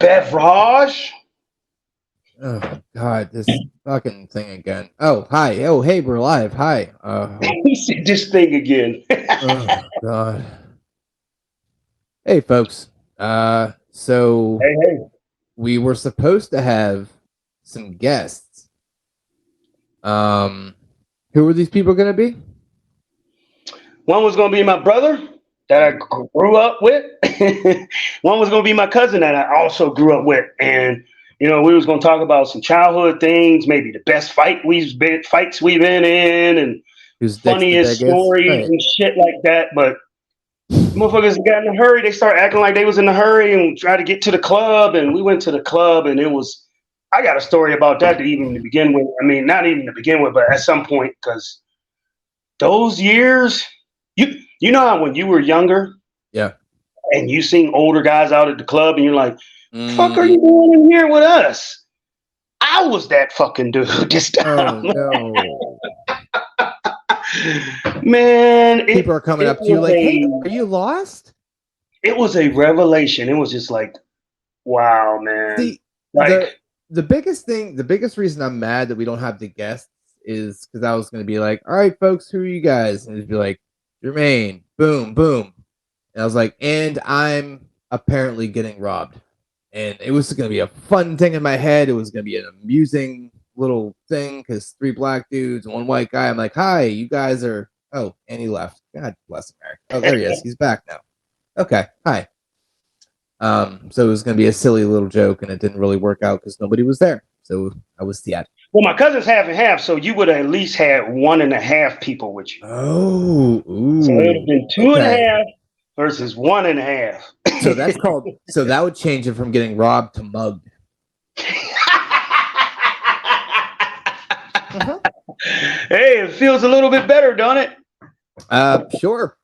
Beverage. Oh God, this fucking thing again. Oh hi. Oh hey, we're live. Hi. He said this thing again. Oh God. Hey folks. So Hey, hey. we were supposed to have some guests. Who were these people gonna be? One was going to be my brother that I grew up with. One was going to be my cousin that I also grew up with. And, we was going to talk about some childhood things, maybe the best fights we've been in and Whose dick's the funniest biggest? stories Right. and shit like that. But motherfuckers got in a hurry. They start acting like they was in a hurry and tried to get to the club. And we went to the club and I got a story about that even to begin with. I mean, not even to begin with, but at some point, because those years, you know how when you were younger Yeah. and you seen older guys out at the club and you're like, fuck are Mm, you doing in here with us? I was that fucking dude this oh time. no. Man, People are coming it up to you was like, hey, a are you lost? it was a revelation. It was just like, wow, man. See, Like, the biggest thing, the biggest reason I'm mad that we don't have the guests is because I was going to be like, all right, folks, who are you guys? And it'd be like, Jermaine, boom, boom. And I was like, and I'm apparently getting robbed. And it was going to be a fun thing in my head. It was going to be an amusing little thing because 3 black dudes and 1 white guy. I'm like, hi, you guys are. Oh, and he left. God bless America. Oh, there he is. He's back now. Okay, hi. So it was going to be a silly little joke, and it didn't really work out because nobody was there. So I was theatrical. well, my cousin's half and half, so you would have at least had one and a half people with you. Oh, So it would have ooh, been two and a okay. half versus one and a half. So that's called. So that would change it from getting robbed to mugged. Uh-huh. Hey, it feels a little bit better, don't it? Sure.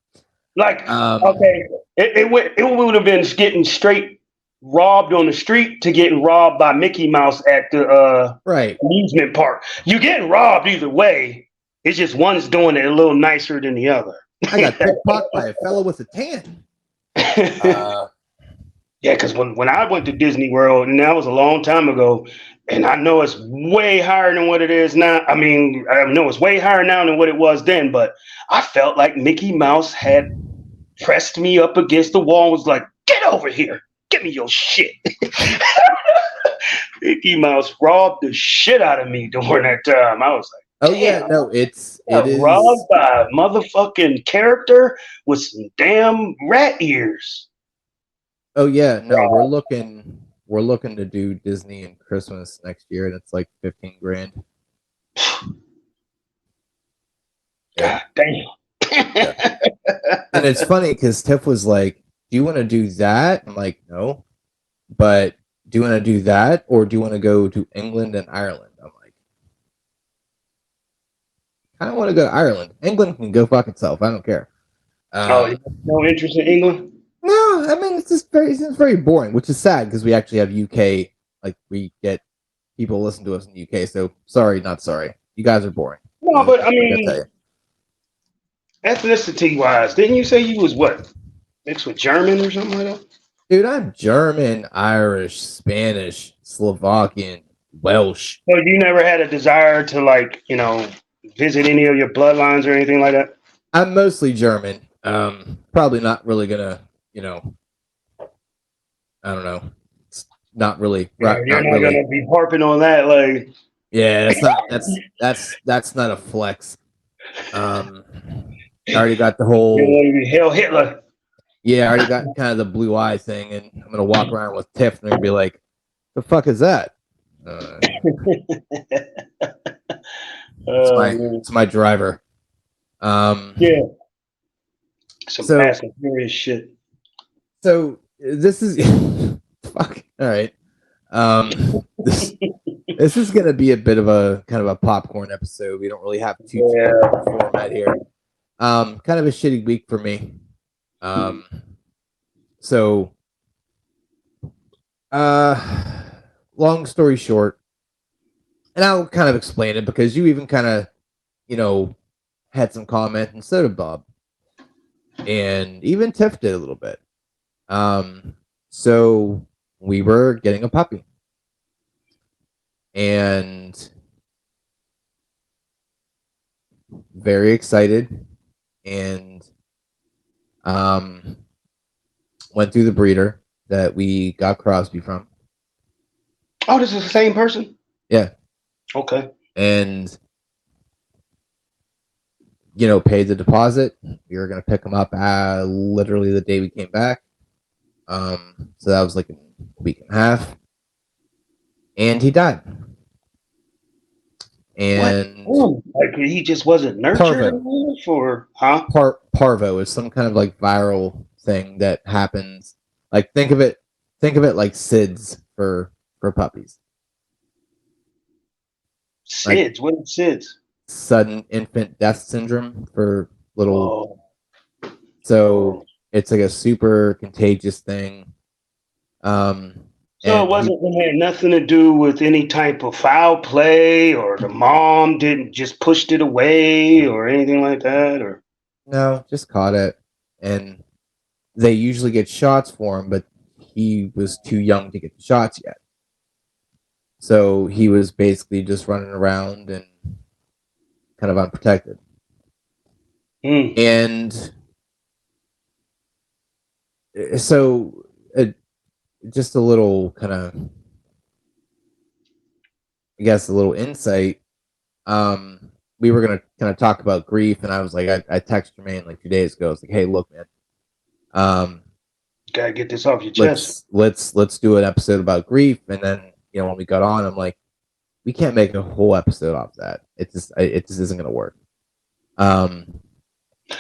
Like, Um, okay, it would have been getting straight robbed on the street to getting robbed by Mickey Mouse at the right. amusement park. You getting robbed either way. It's just one's doing it a little nicer than the other. I got pickpocketed by a fellow with a tan. Uh, Yeah, because when I went to Disney World, and that was a long time ago, and I know it's way higher than what it is now. I mean, I know it's way higher now than what it was then, but I felt like Mickey Mouse had pressed me up against the wall and was like, get over here. Give me your shit. Mickey Mouse robbed the shit out of me during that time. I was oh like, yeah, damn, no, I it got robbed is. by a motherfucking character with some damn rat ears. Oh yeah, no, we're looking to do Disney and Christmas next year, and it's like 15 grand. Yeah, God damn. yeah. And it's funny because Tiff was like, "Do you want to do that?" I'm like, "No," but do you want to do that, or do you want to go to England and Ireland? I'm like, I don't want to go to Ireland. England can go fuck itself. I don't care. Oh, you Um, have no interest in England? no, I mean it's very boring, which is sad because we actually have UK. Like we get people listen to us in the UK. So sorry, not sorry. You guys are boring. No, but I That's what I gotta tell mean, you. ethnicity wise, didn't you say you was what? Mixed with German or something like that? Dude, I'm German, Irish, Spanish, Slovakian, Welsh. So you never had a desire to like, visit any of your bloodlines or anything like that? I'm mostly German. Probably not really gonna, I don't know. It's not really, Yeah, you're not not really. gonna be harping on that, like Yeah, that's not a flex. Um, I already got the you whole. want to be Hail Hitler. Yeah, I already got kind of the blue eye thing, and I'm gonna walk around with Tiff, and they're gonna be like, "The fuck is that?" Uh, Man. it's my driver. Yeah, some So fast and furious shit. so this is fuck. All right. This is gonna be a bit of a kind of a popcorn episode. We don't really have too much of Yeah. a format here. Kind of a shitty week for me. Um, so long story short, and I'll kind of explain it because you even kind of, you know, had some comment, and so did Bob, and even Tiff did a little bit. So we were getting a puppy. And very excited, and went through the breeder that we got Crosby from. Oh, this is the same person? Yeah. Okay. And paid the deposit. We were gonna pick him up literally the day we came back. So that was like a week and a half. And he died. And like he just wasn't nurtured enough, or parvo is some kind of like viral thing that happens. Like think of it like SIDS for puppies. SIDS, like, what is SIDS? Sudden infant death syndrome for little. Oh. So it's like a super contagious thing. So it had nothing to do with any type of foul play, or the mom didn't just pushed it away or anything like that, or no, just caught it. And they usually get shots for him, but he was too young to get the shots yet. So he was basically just running around and kind of unprotected. And so just a little kind of, I guess, a little insight. We were going to kind of talk about grief, and I was like, I texted Jermaine like 2 days ago. I was like, hey, look, man. Gotta get this off your chest. Let's do an episode about grief. And then, when we got on, I'm like, we can't make a whole episode off that. It just isn't going to work. Well,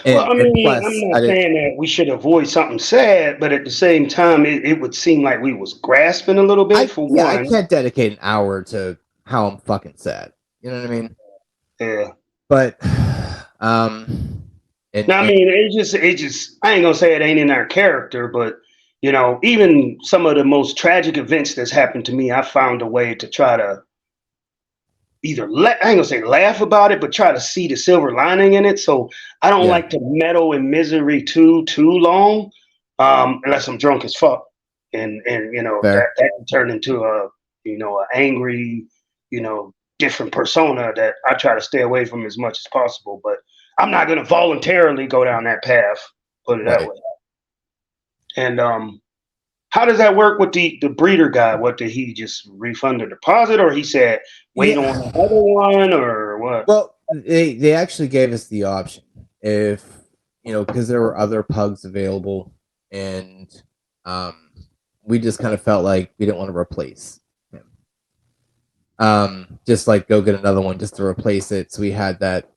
I mean, plus, I'm not saying that we should avoid something sad, but at the same time, it would seem like we was grasping a little bit for one. I can't dedicate an hour to how I'm fucking sad. You know what I mean? Yeah. But, I mean, it just, I ain't gonna say it ain't in our character, but even some of the most tragic events that's happened to me, I found a way to try to either I ain't gonna say laugh about it, but try to see the silver lining in it. So I don't like to meddle in misery too long, unless I'm drunk as fuck, and that can turn into a angry, different persona that I try to stay away from as much as possible. But I'm not gonna voluntarily go down that path. Put it that way. And how does that work with the breeder guy? What, did he just refund the deposit, or he said wait on another one, or what? Well, they actually gave us the option if because there were other pugs available, and we just kind of felt like we didn't want to replace him. Just like go get another one just to replace it. So we had that,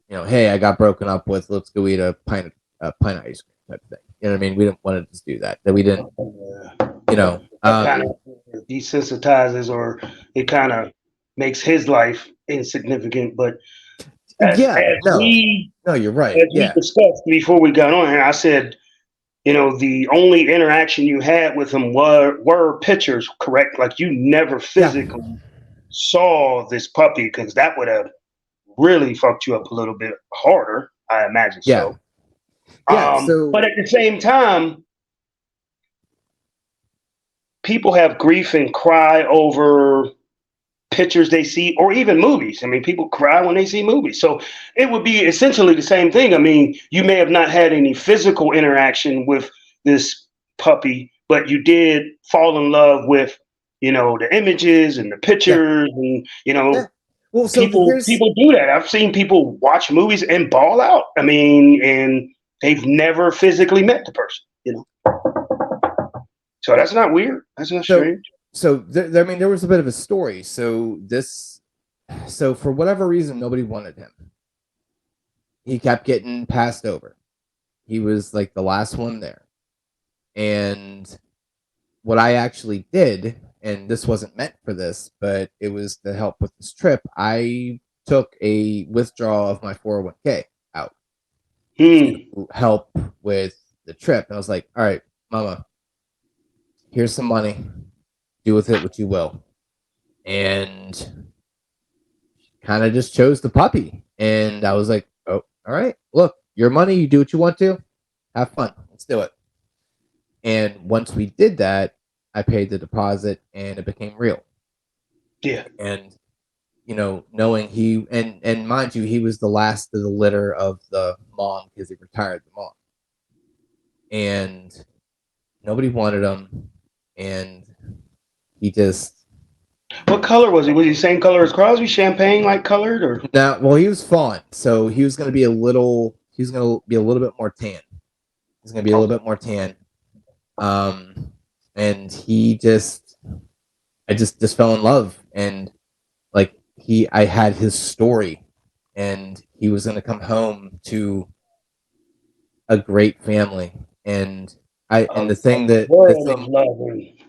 hey, I got broken up with. Let's go eat a pint of ice cream type of thing. You know what I mean? We didn't want to just do that. That we didn't, kind of desensitizes, or it kind of makes his life insignificant. But you're right. As we discussed before we got on, and I said, the only interaction you had with him were pictures, correct? Like you never physically saw this puppy, because that would have really fucked you up a little bit harder, I imagine. So. But at the same time, people have grief and cry over pictures they see, or even movies. I mean, people cry when they see movies. So it would be essentially the same thing. I mean, you may have not had any physical interaction with this puppy, but you did fall in love with, the images and the pictures, and, Well, so people do that. I've seen people watch movies and bawl out. I mean, and they've never physically met the person, So that's not weird. That's not strange. So there was a bit of a story. So for whatever reason, nobody wanted him. He kept getting passed over. He was like the last one there. And what I actually did, and this wasn't meant for this, but it was to help with this trip, I took a withdrawal of my 401k out to help with the trip. And I was like, all right, mama, here's some money. Do with it what you will. And kind of just chose the puppy. And I was like, oh, all right, look, your money, you do what you want to. Have fun. Let's do it. And once we did that, I paid the deposit and it became real. Yeah. And knowing and mind you, he was the last of the litter of the mom because he retired the mom. And nobody wanted him. And he just What color was he? Was he the same color as Crosby? Champagne like colored or? now, well, he was fawn, so he was going to be a little bit more tan. He's going to be a little bit more tan. And I just fell in love, and like I had his story, and he was going to come home to a great family, and the thing that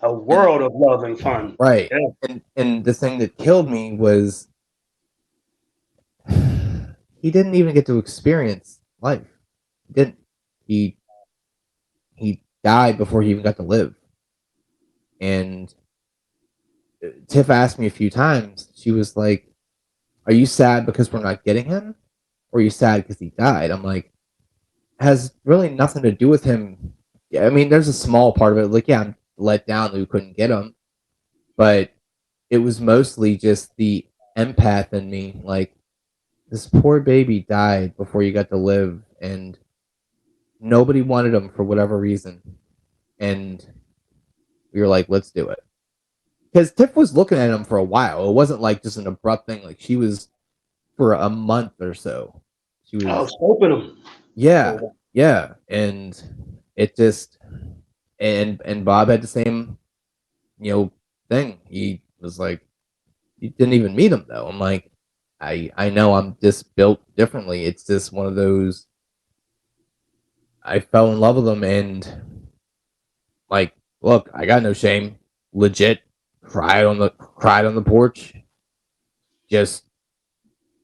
a world of love and fun. Right. Yeah. And the thing that killed me was he didn't even get to experience life. He didn't. He died before he even got to live. And Tiff asked me a few times. She was like, "Are you sad because we're not getting him, or are you sad because he died?" I'm like, has really nothing to do with him. Yeah, I mean, there's a small part of it. Like, yeah, I'm let down that we couldn't get him, but it was mostly just the empath in me. Like, this poor baby died before you got to live, and nobody wanted him for whatever reason. And we were like, let's do it. Because Tiff was looking at him for a while. It wasn't like just an abrupt thing. Like, she was for a month or so. She was scoping him. Yeah, yeah. And it just and Bob had the same, thing. He was like, you didn't even meet him though. I'm like, I know I'm just built differently. It's just one of those. I fell in love with him, and like, look, I got no shame. Legit, cried on the porch. Just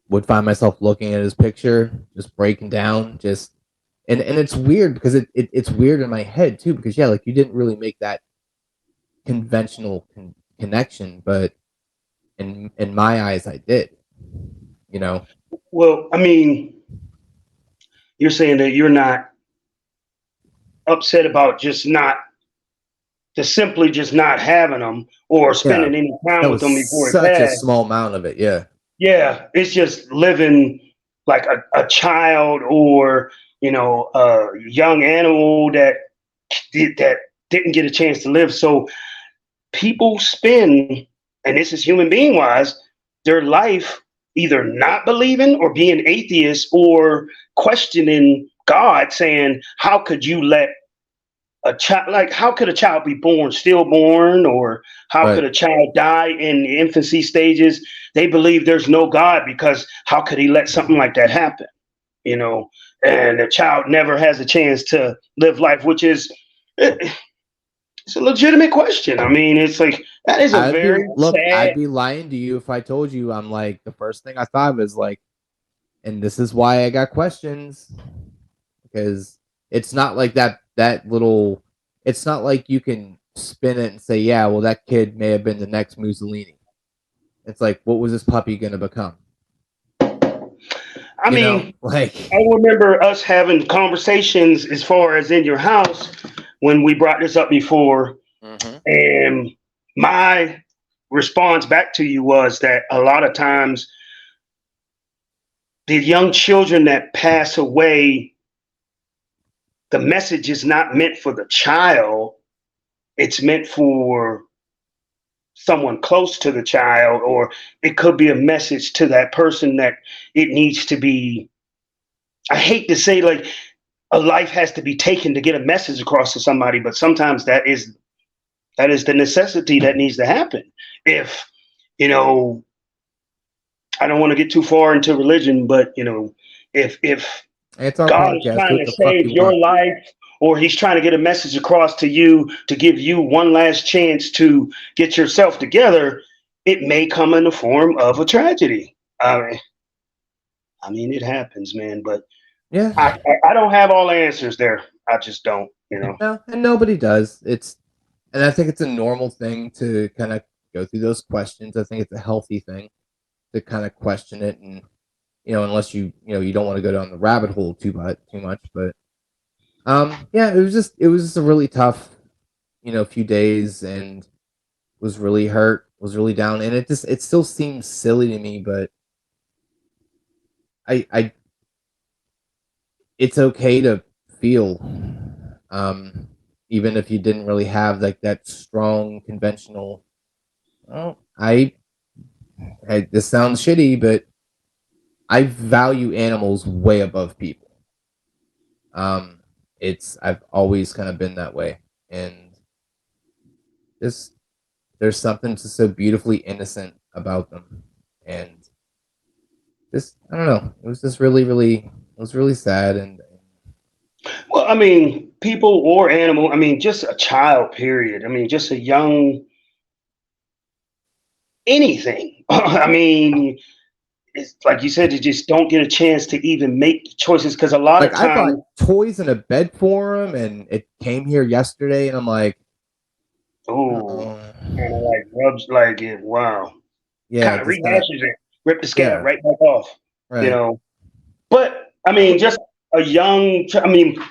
would find myself looking at his picture, just breaking down, and it's weird because it's weird in my head too, because yeah, like, you didn't really make that conventional connection, but in my eyes, I did. Well, I mean, you're saying that you're not upset about simply just not having them or spending any time with them before it's such a passed. small amount of it. Yeah, it's just living like a child or a young animal that didn't get a chance to live. So people spend, and this is human being wise, their life either not believing or being atheist or questioning God, saying, how could you let a child, like, how could a child be born stillborn, or how Right. could a child die in the infancy stages? They believe there's no God because how could he let something like that happen? And the child never has a chance to live life, which is, it's a legitimate question. I mean, it's like, that is a very sad. I'd be lying to you if I told you. I'm like, the first thing I thought was like, and this is why I got questions, because it's not like that little. It's not like you can spin it and say, yeah, well, that kid may have been the next Mussolini. It's like, what was this puppy gonna become? I mean, I remember us having conversations as far as in your house when we brought this up before. Mm-hmm. And my response back to you was that a lot of times the young children that pass away, the message is not meant for the child. It's meant for someone close to the child, or it could be a message to that person that it needs to be. I hate to say, like, a life has to be taken to get a message across to somebody, but sometimes that is the necessity that needs to happen. If I don't want to get too far into religion, but if it's our God is podcast, trying to save your life, or he's trying to get a message across to you to give you one last chance to get yourself together, it may come in the form of a tragedy. I mean, it happens, man, but yeah, I don't have all the answers there. I just don't, No, and nobody does. And I think it's a normal thing to kind of go through those questions. I think it's a healthy thing to kind of question it, and unless you don't want to go down the rabbit hole too much. But yeah, it was just a really tough a few days and was really hurt, was really down, and it still seems silly to me, but I it's okay to feel, um, even if you didn't really have like that strong conventional. Well, this sounds shitty, but I value animals way above people. Um, it's I've always kind of been that way, and just there's something just so beautifully innocent about them, and just I don't know. It was just it was really sad, and Well, I mean, people or animal. I mean, just a child. Period. I mean, just a young anything. I mean, it's like you said, you just don't get a chance to even make choices because a lot like of I bought times, toys and a bed for him, and it came here yesterday, and I'm like, oh, oh, kind of like rubs like it. Wow, yeah, kind of just kind of rehashes it, rip the scab yeah, right back off. You right, know, but I mean, just a young. I mean,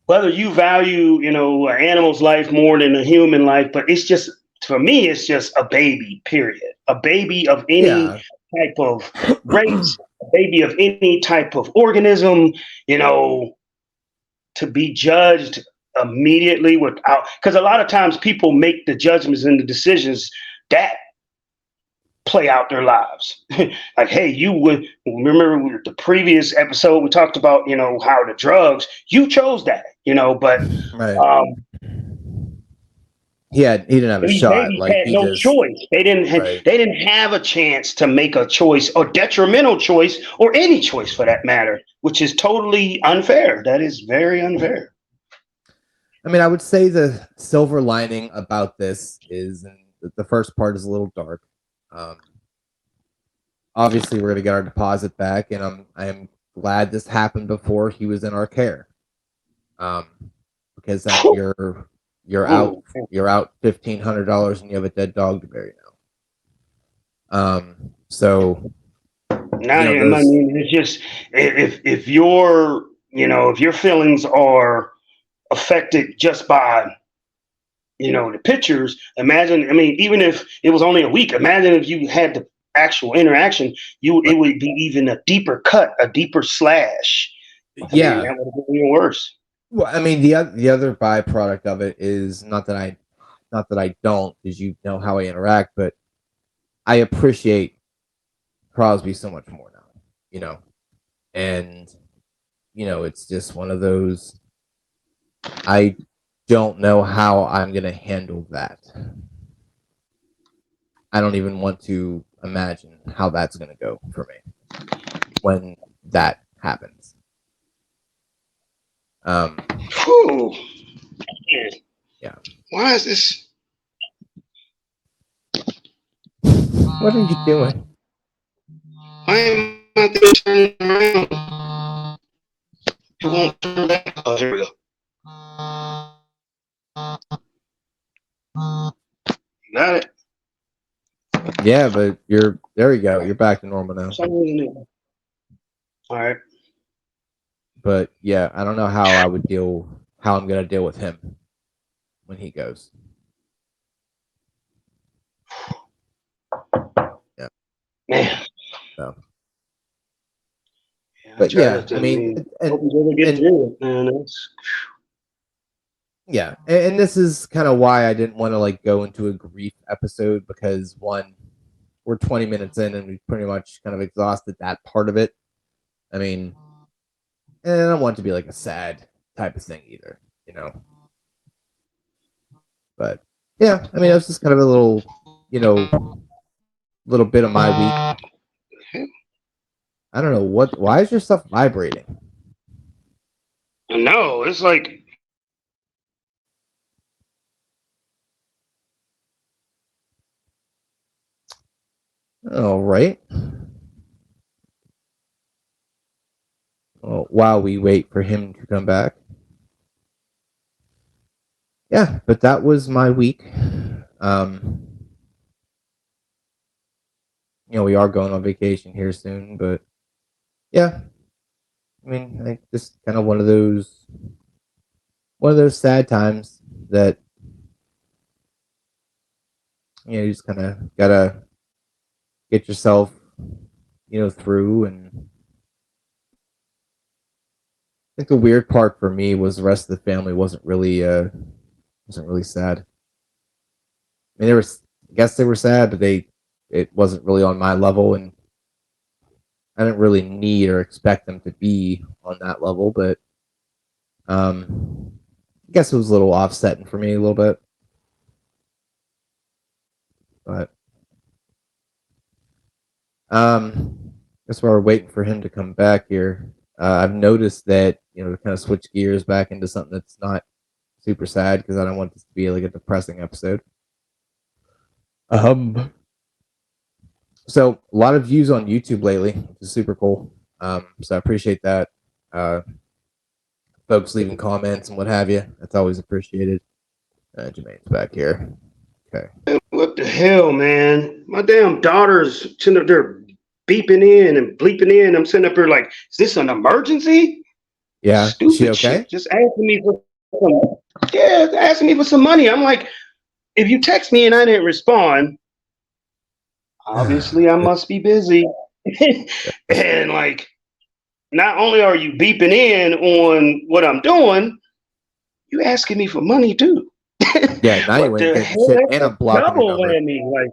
whether you value, an animal's life more than a human life, but it's just for me, it's just a baby. Period. A baby of any yeah, type of race, a baby of any type of organism. You know, to be judged immediately without, because a lot of times people make the judgments and the decisions that play out their lives. Like, hey, you would remember the previous episode we talked about, how the drugs, you chose that, but right. um, He didn't have a these shot. babies Like had he no just choice. They didn't. right. They didn't have a chance to make a choice, or detrimental choice, or any choice for that matter, which is totally unfair. That is very unfair. I mean, I would say the silver lining about this is, and the first part is a little dark. Um, Obviously, we're gonna get our deposit back, and I am glad this happened before he was in our care. Um, because then you're out Ooh. you're out $1,500 and you have a dead dog to bury now. So Now, I those mean, it's just if if your feelings are affected just by the pictures. Imagine, I mean, even if it was only a week, imagine if you had the actual interaction, it would be even a deeper cut, a deeper slash. I mean, yeah. that would have been even worse. Well, I mean, the other byproduct of it is not that I don't, because you know how I interact, but I appreciate Crosby so much more now, you know, and it's just one of those. I don't know how I'm gonna handle that. I don't even want to imagine how that's gonna go for me when that happens. Um, Whew. Man, yeah. why is this? What are you doing? Why am I there turning around? It won't turn back. Oh, here we go. Got it. Yeah, but you're there. You go. You're back to normal For now. some reason, all right. But yeah, I don't know how I'm gonna deal with him when he goes. Yeah. Man, So, yeah, I but try yeah, to. I I mean, mean, hope we ever get and through it, man. That's yeah, and this is kind of why I didn't want to like go into a grief episode, because one, we're 20 minutes in and we pretty much kind of exhausted that part of it. I mean, and I don't want it to be like a sad type of thing either, you know. But yeah, I mean, it was just kind of a you know, little bit of my week. I don't know what. Why is your stuff vibrating? no. It's like All right. Well, while we wait for him to come back. Yeah, but that was my week. Um, we are going on vacation here soon, but yeah, I mean, like just kind of one of those one of those sad times that you just kind of gotta get yourself, through. And I think the weird part for me was the rest of the family wasn't really sad. I mean, I guess they were sad, but it wasn't really on my level, and I didn't really need or expect them to be on that level. But I guess it was a little offsetting for me a little bit. But that's why we're waiting for him to come back here. I've noticed that, to kind of switch gears back into something that's not super sad, because I don't want this to be like a depressing episode. So a lot of views on YouTube lately, which is super cool. So I appreciate that. Folks leaving comments and what have you. That's always appreciated. Jermaine's back here. Okay. What the hell, man? My damn daughter's sitting up there beeping in and bleeping in. I'm sitting up here like, is this an emergency? Yeah. Stupid she okay? shit. Just asking me for asking me for some money. I'm like, if you text me and I didn't respond, obviously I must be busy. And like, not only are you beeping in on what I'm doing, you asking me for money too. Yeah, now you ain't getting shit and I'm blocking your number. Whammy, like,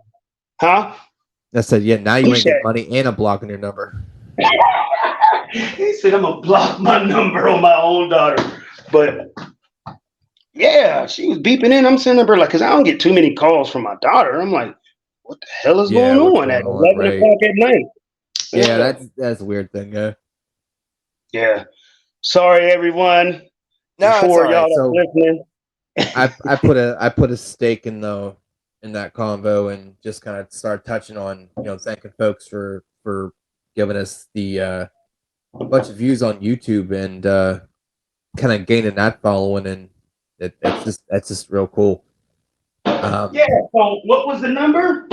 huh? I said, yeah, now you ain't getting money and I'm blocking your number. He said I'm gonna block my number on my own daughter. But yeah, she was beeping in. I'm sitting up there like, because I don't get too many calls from my daughter. I'm like, what the hell is going on at 11 o'clock at night? Yeah, that's a weird thing. Yeah. Sorry, everyone. No, before it's y'all all right. listening. I put a stake in that convo and just kind of start touching on, thanking folks for giving us the bunch of views on YouTube and kind of gaining that following, and that's just real cool. Yeah. So what was the number?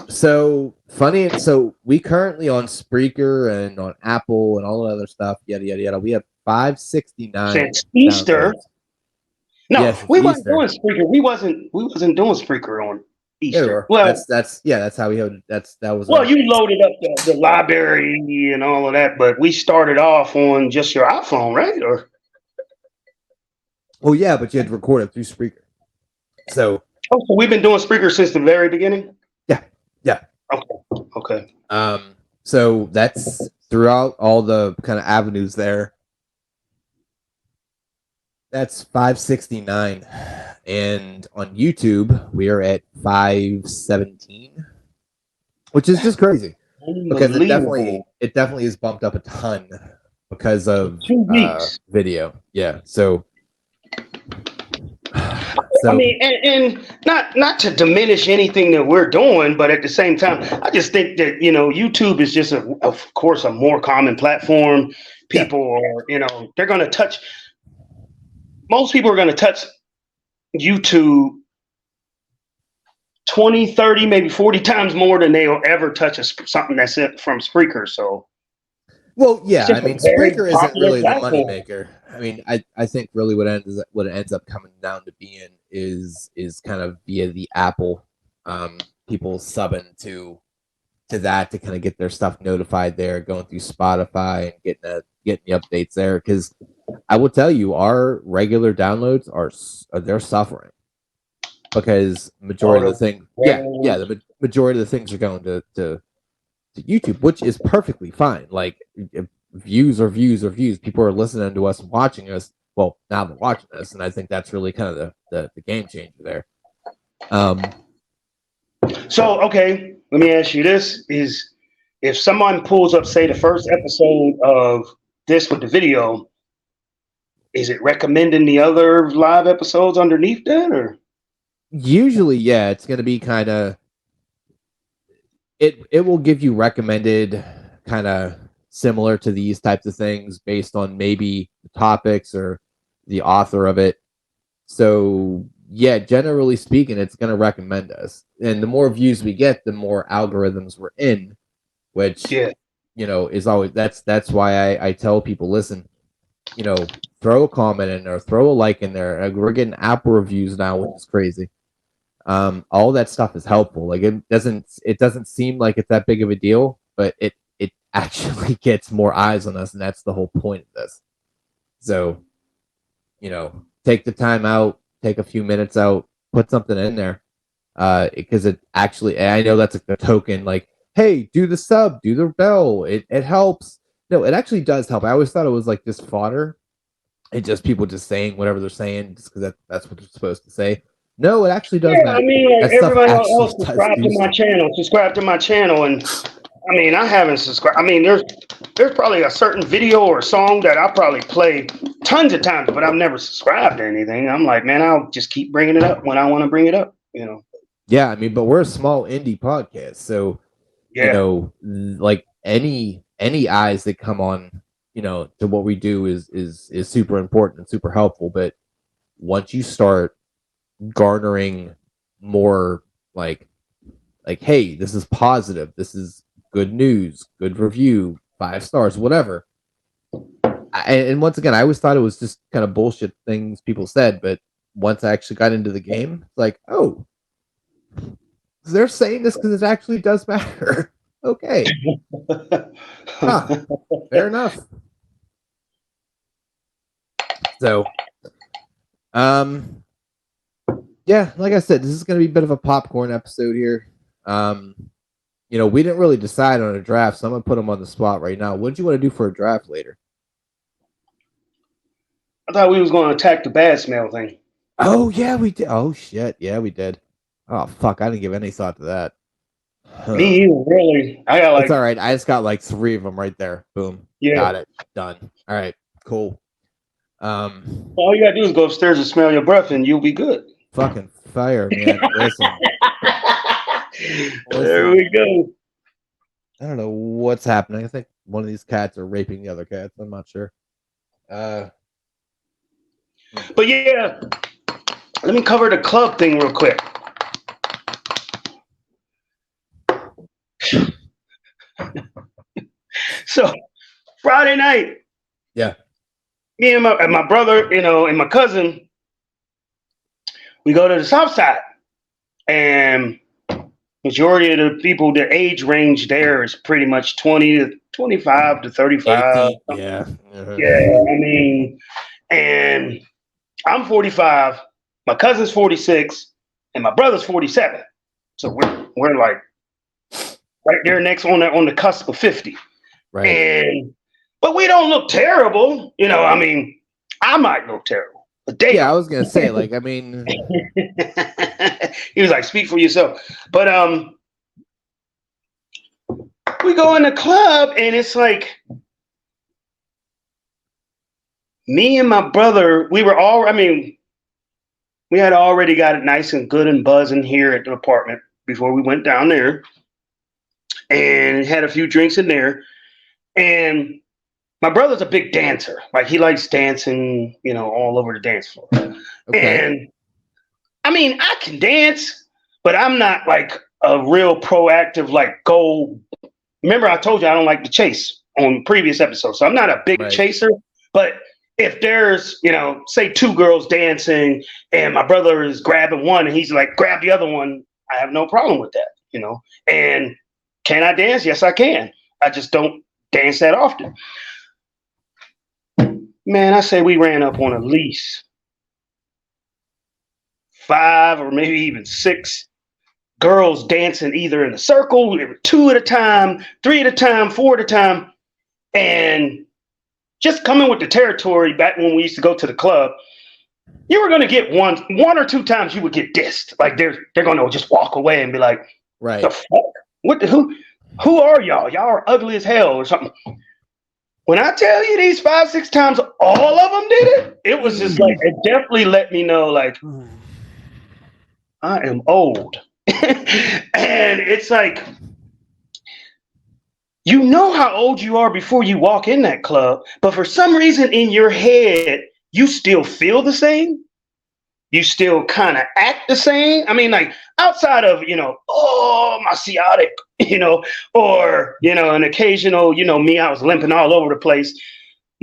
So funny. So we currently on Spreaker and on Apple and all the other stuff. Yada yada yada. We have 569 since Easter. downloads. No, yes, we wasn't doing Spreaker. We wasn't doing Spreaker on Easter. Yeah, well, that's how we had that was. Well, you loaded up the library and all of that, but we started off on just your iPhone, right? Or well, yeah, but you had to record it through Spreaker. So we've been doing Spreaker since the very beginning. Yeah. Okay. So that's throughout all the kind of avenues there. That's 569, and on YouTube we are at 517, which is just crazy because it definitely is bumped up a ton because of 2 weeks video. Yeah, so I mean, and not to diminish anything that we're doing, but at the same time, I just think that YouTube is just of course a more common platform. People are they're going to touch. Most people are going to touch YouTube 20, 30, maybe 40 times more than they'll ever touch something that's from Spreaker. So, well, yeah, I mean, Spreaker isn't really the moneymaker. I mean, I think really what it ends up coming down to being is kind of via the Apple, people subbing to that to kind of get their stuff notified there, going through Spotify and getting the updates there. Because I will tell you, our regular downloads they're suffering because majority of the thing, the majority of the things are going to YouTube, which is perfectly fine. Like views are views. People are listening to us and watching us. Well, now they're watching us, and I think that's really kind of the game changer there. So, okay, let me ask you this: is if someone pulls up, say, the first episode of this with the video, is it recommending the other live episodes underneath that, or? Usually, yeah, it's going to be kind of it will give you recommended kind of similar to these types of things based on maybe the topics or the author of it. So yeah, generally speaking, it's going to recommend us. And the more views we get, the more algorithms we're in, which, is always, that's why I tell people, listen, throw a comment in there, throw a like in there. We're getting Apple reviews now, which is crazy. All that stuff is helpful. Like it doesn't seem like it's that big of a deal, but it actually gets more eyes on us, and that's the whole point of this. So, take the time out, take a few minutes out, put something in there, because it actually, I know that's a token, like, hey, do the sub, do the bell, it helps. No, it actually does help. I always thought it was like just fodder. It's just people just saying whatever they're saying just because that's what they're supposed to say. No, it actually does matter. I mean, like that everybody else subscribe to my channel. Subscribe to my channel, and I mean, I haven't subscribed. I mean, there's probably a certain video or song that I'll probably play tons of times, but I've never subscribed to anything. I'm like, man, I'll just keep bringing it up when I want to bring it up. Yeah, I mean, but we're a small indie podcast, so like any eyes that come on, to what we do is super important and super helpful. But once you start garnering more, like, hey, this is positive, this is good news, good review, 5 stars, whatever. And once again, I always thought it was just kind of bullshit things people said, but once I actually got into the game, it's like, oh, they're saying this because it actually does matter. Okay. Fair enough. So, yeah, like I said, this is going to be a bit of a popcorn episode here. We didn't really decide on a draft, so I'm going to put them on the spot right now. What did you want to do for a draft later? I thought we was going to attack the bad smell thing. Oh, yeah, we did. Oh, shit. Yeah, we did. Oh, fuck. I didn't give any thought to that. Me either, really. I got It's all right. I just got like 3 of them right there. Boom. Yeah. Got it. Done. All right. Cool. All you got to do is go upstairs and smell your breath, and you'll be good. Fucking fire, man. Listen. There we go. I don't know what's happening. I think one of these cats are raping the other cats. I'm not sure. But yeah, let me cover the club thing real quick. So Friday night, yeah, me and my brother, and my cousin, we go to the South Side, and majority of the people, the age range there is pretty much 20 to 25 to 35. 18, yeah. Yeah, I mean, and I'm 45, my cousin's 46, and my brother's 47. So we're like right there next on the cusp of 50. Right. But we don't look terrible. I mean, I might look terrible. But yeah, I was gonna say, like, I mean, he was like, speak for yourself. But we go in the club, and it's like me and my brother, we had already got it nice and good and buzzing here at the apartment before we went down there, and had a few drinks in there. And my brother's a big dancer. Like, he likes dancing, all over the dance floor. Okay. And I mean, I can dance, but I'm not like a real proactive, like, go. Remember, I told you I don't like to chase on previous episodes. So I'm not a big chaser. But if there's, say 2 girls dancing and my brother is grabbing one and he's like, grab the other one, I have no problem with that, And can I dance? Yes, I can. I just don't dance that often. Man, I say we ran up on at least 5 or maybe even 6 girls dancing either in a circle, 2 at a time, 3 at a time, 4 at a time, and just coming with the territory back when we used to go to the club. You were going to get one or 2 times you would get dissed. Like they're going to just walk away and be like, right, the fuck? Who are y'all? Y'all are ugly as hell or something. When I tell you these 5, 6 times, all of them did it. It was just like, it definitely let me know, like, I am old. And it's like, you know how old you are before you walk in that club, but for some reason in your head, you still feel the same. You still kind of act the same. I mean, like, outside of, oh, my sciatic, or, an occasional, me, I was limping all over the place.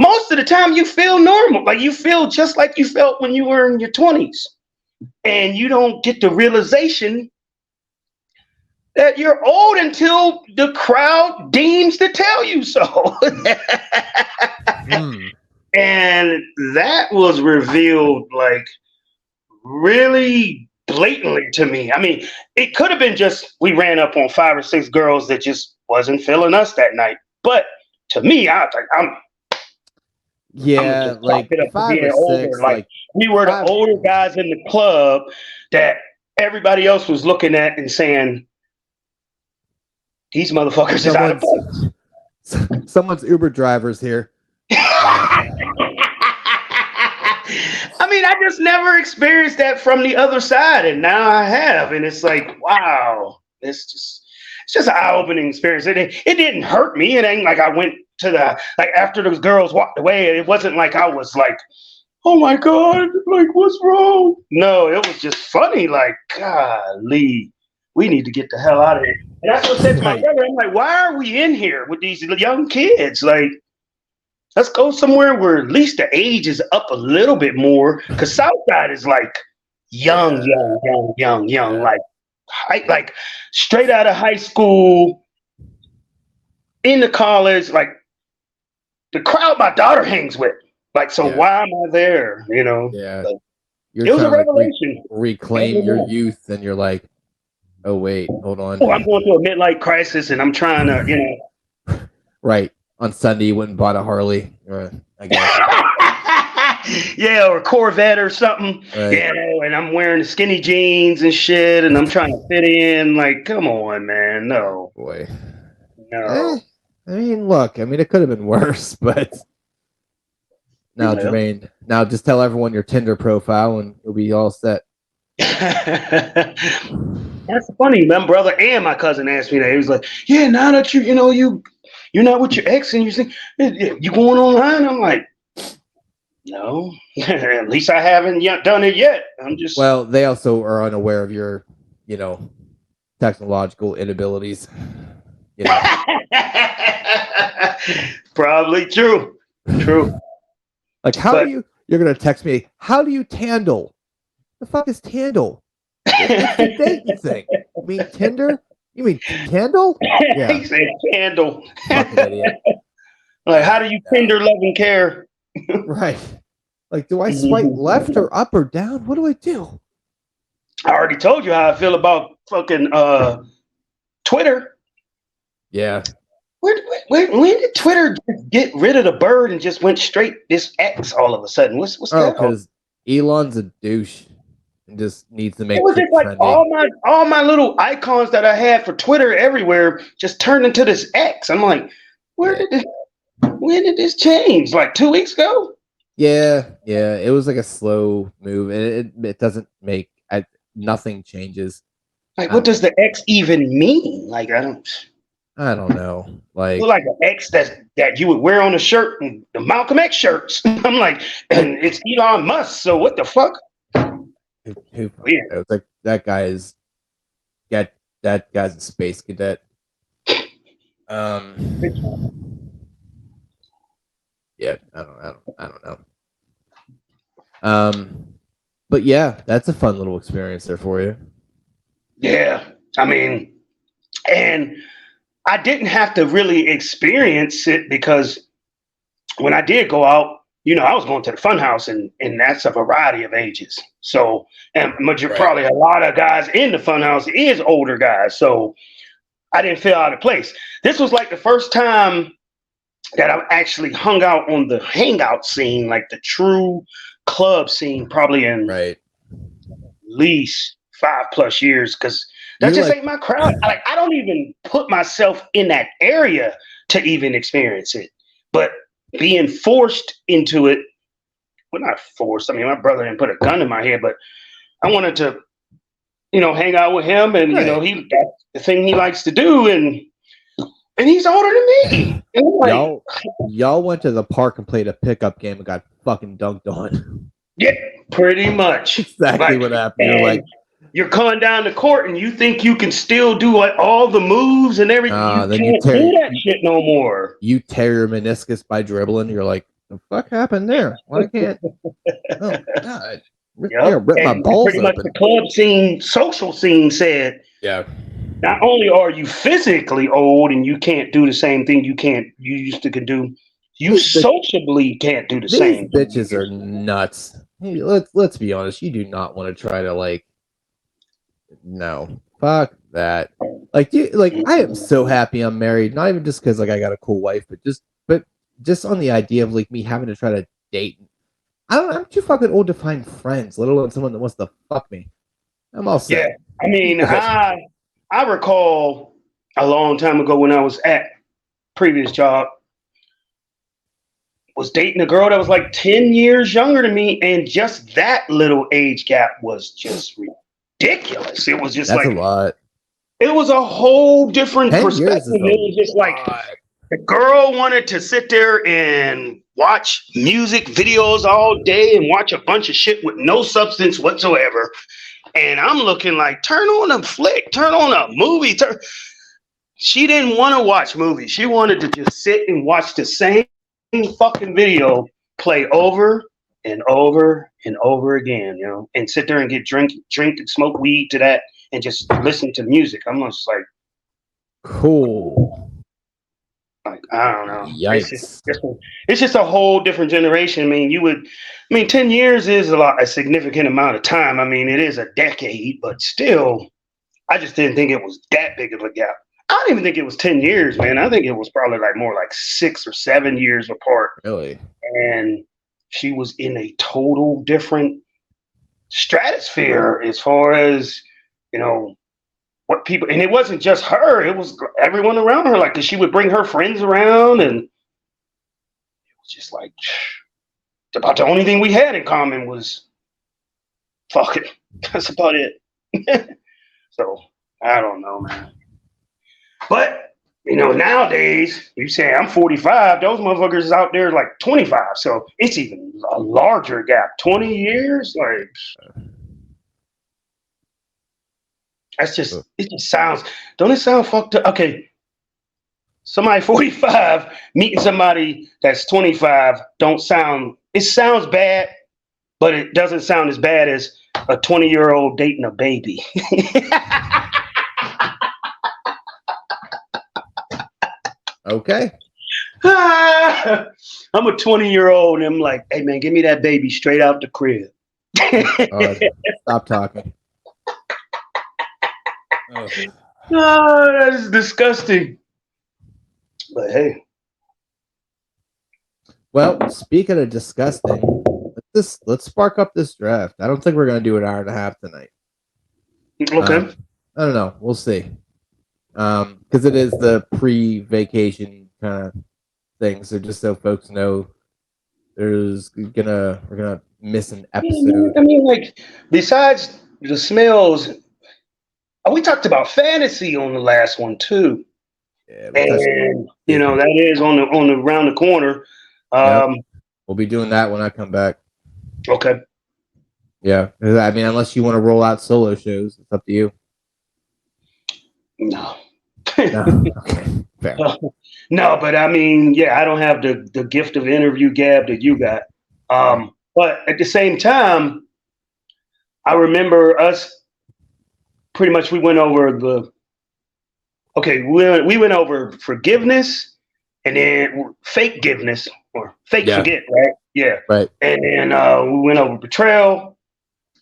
most of the time you feel normal. Like you feel just like you felt when you were in your 20s. And you don't get the realization that you're old until the crowd deems to tell you so. And that was revealed like really blatantly to me. I mean, it could have been just we ran up on 5 or 6 girls that just wasn't feeling us that night. But to me, I was like, I'm Yeah, like it up to 5 being or older. 6, Like we were the 5 older guys in the club that everybody else was looking at and saying, these motherfuckers is out of place. Someone's Uber driver's here. I mean, I just never experienced that from the other side, and now I have, and it's like, wow, it's just an eye-opening experience. It didn't hurt me. It ain't like I went to the like after those girls walked away. It wasn't like I was like, oh my god, like what's wrong? No, it was just funny. Like, golly, we need to get the hell out of here. And that's what I said to my brother. I'm like, why are we in here with these young kids? Like, let's go somewhere where at least the age is up a little bit more. Because Southside is like young, like straight out of high school, into college, like the crowd my daughter hangs with. Like, so why am I there? You know? Yeah. Like, it was a revelation. Reclaim your youth, and you're like, oh wait, hold on. Oh, I'm going through a midlife crisis, and I'm trying to, you know. Right. On Sunday, you went and bought a Harley. I guess. Yeah, or Corvette or something. Right. You know, and I'm wearing skinny jeans and shit, and I'm trying to fit in. Like, come on, man. No. Boy. No. I mean, look, it could have been worse, but now, Jermaine, now just tell everyone your Tinder profile and you'll be all set. That's funny. My brother and my cousin asked me that. He was like, yeah, now that you're not with your ex and you think you going online? I'm like, no, at least I haven't done it yet. I'm just. Well, they also are unaware of your, technological inabilities. Probably true. True. Like, you're going to text me, how do you Tandle? The fuck is Tandle? It's a dating thing. You mean Tinder? You mean Candle? Yeah. He said candle. Fucking idiot. Like, how do you Tinder, love, and care? Right. Like, do I swipe left or up or down? What do I do? I already told you how I feel about fucking Twitter. Yeah. When did Twitter get rid of the bird and just went straight this X all of a sudden? What's that? Because Elon's a douche and just needs to make it was just like all my little icons that I had for Twitter everywhere just turned into this X. I'm like, when did this change? Like 2 weeks ago? Yeah. It was like a slow move, and it doesn't make nothing changes. Like, what does the X even mean? Like, I don't know. Like an X that you would wear on a shirt, and the Malcolm X shirts. I'm like, and it's Elon Musk. So what the fuck? Weird. It was like that guy's a space cadet. Yeah, I don't know. But yeah, that's a fun little experience there for you. Yeah, I mean, and I didn't have to really experience it because when I did go out, I was going to the fun house, and that's a variety of ages. So, and probably a lot of guys in the fun house is older guys. So I didn't feel out of place. This was like the first time that I actually hung out on the hangout scene, like the true club scene, probably in at least 5+ years, because that just ain't my crowd. I don't even put myself in that area to even experience it. But being forced into it, well, not forced. I mean, my brother didn't put a gun in my head, but I wanted to, hang out with him, and that's the thing he likes to do, and he's older than me. Like, y'all went to the park and played a pickup game and got fucking dunked on. Yeah, pretty much. Exactly what happened. You're coming down the court and you think you can still do all the moves and everything. You can't do that shit no more. You tear your meniscus by dribbling. You're like, The fuck happened there? Why can't? Oh God! Yeah, Yep. rip my And balls pretty much open. the club scene, social scene said, Yeah. not only are you physically old and you can't do the same thing you used to can do, you These bitch- sociably can't do the these same thing you bitches are used to do. nuts. Hey, let's be honest. You do not want to try to like. No, fuck that. Like I am so happy I'm married. Not even just because like I got a cool wife, but just on the idea of like me having to try to date. I'm too fucking old to find friends, let alone someone that wants to fuck me. I'm all Yeah. set. I mean, Good. I recall a long time ago when I was at previous job, was dating a girl that was like 10 years younger than me, and just that little age gap was just ridiculous. It was just That's a like lot. it was a whole different 10 years perspective. is a It was just like lot. the girl wanted to sit there and watch music videos all day and watch a bunch of shit with no substance whatsoever. And I'm looking like, turn on a flick, turn on a movie. She didn't want to watch movies. She wanted to just sit and watch the same fucking video play over and over and over again, you know, and sit there and get drink and smoke weed to that and just listen to music. I'm just Cool. like I don't know. Yikes. It's just a whole different generation. I mean, 10 years is a significant amount of time. I mean, it is a decade, but still, I just didn't think it was that big of a gap. I don't even think it was 10 years, man. I think it was probably like more like 6 or 7 years apart. Really? And she was in a total different stratosphere as far as, you know, what people, and it wasn't just her, it was everyone around her. Like, 'cause she would bring her friends around, and it was just like, about the only thing we had in common was fucking. That's about it. So, I don't know, man. But nowadays, you say I'm 45, those motherfuckers is out there like 25. So it's even a larger gap. 20 years? Like it just sounds, don't it sound fucked up? Okay. Somebody 45 meeting somebody that's 25 it sounds bad, but it doesn't sound as bad as a 20-year-old dating a baby. Okay. I'm a 20-year-old and I'm like, hey man, give me that baby straight out the crib. Stop talking. Oh, that is disgusting. But hey. Well, speaking of disgusting, let's spark up this draft. I don't think we're gonna do an hour and a half tonight. Okay. I don't know. We'll see. Because it is the pre-vacation kind of thing. So just so folks know, we're gonna miss an episode. I mean, like, besides the smells, we talked about fantasy on the last one too. Yeah, and that is on the around the corner. Yep. We'll be doing that when I come back. Okay. Yeah, I mean, unless you want to roll out solo shows, it's up to you. No. No. Okay. Fair. No, but I mean, yeah, I don't have the gift of interview gab that you got. But at the same time, I remember us pretty much. We went over we went over forgiveness and then fake forgiveness or fake forget, right? Yeah. Right. And then we went over betrayal,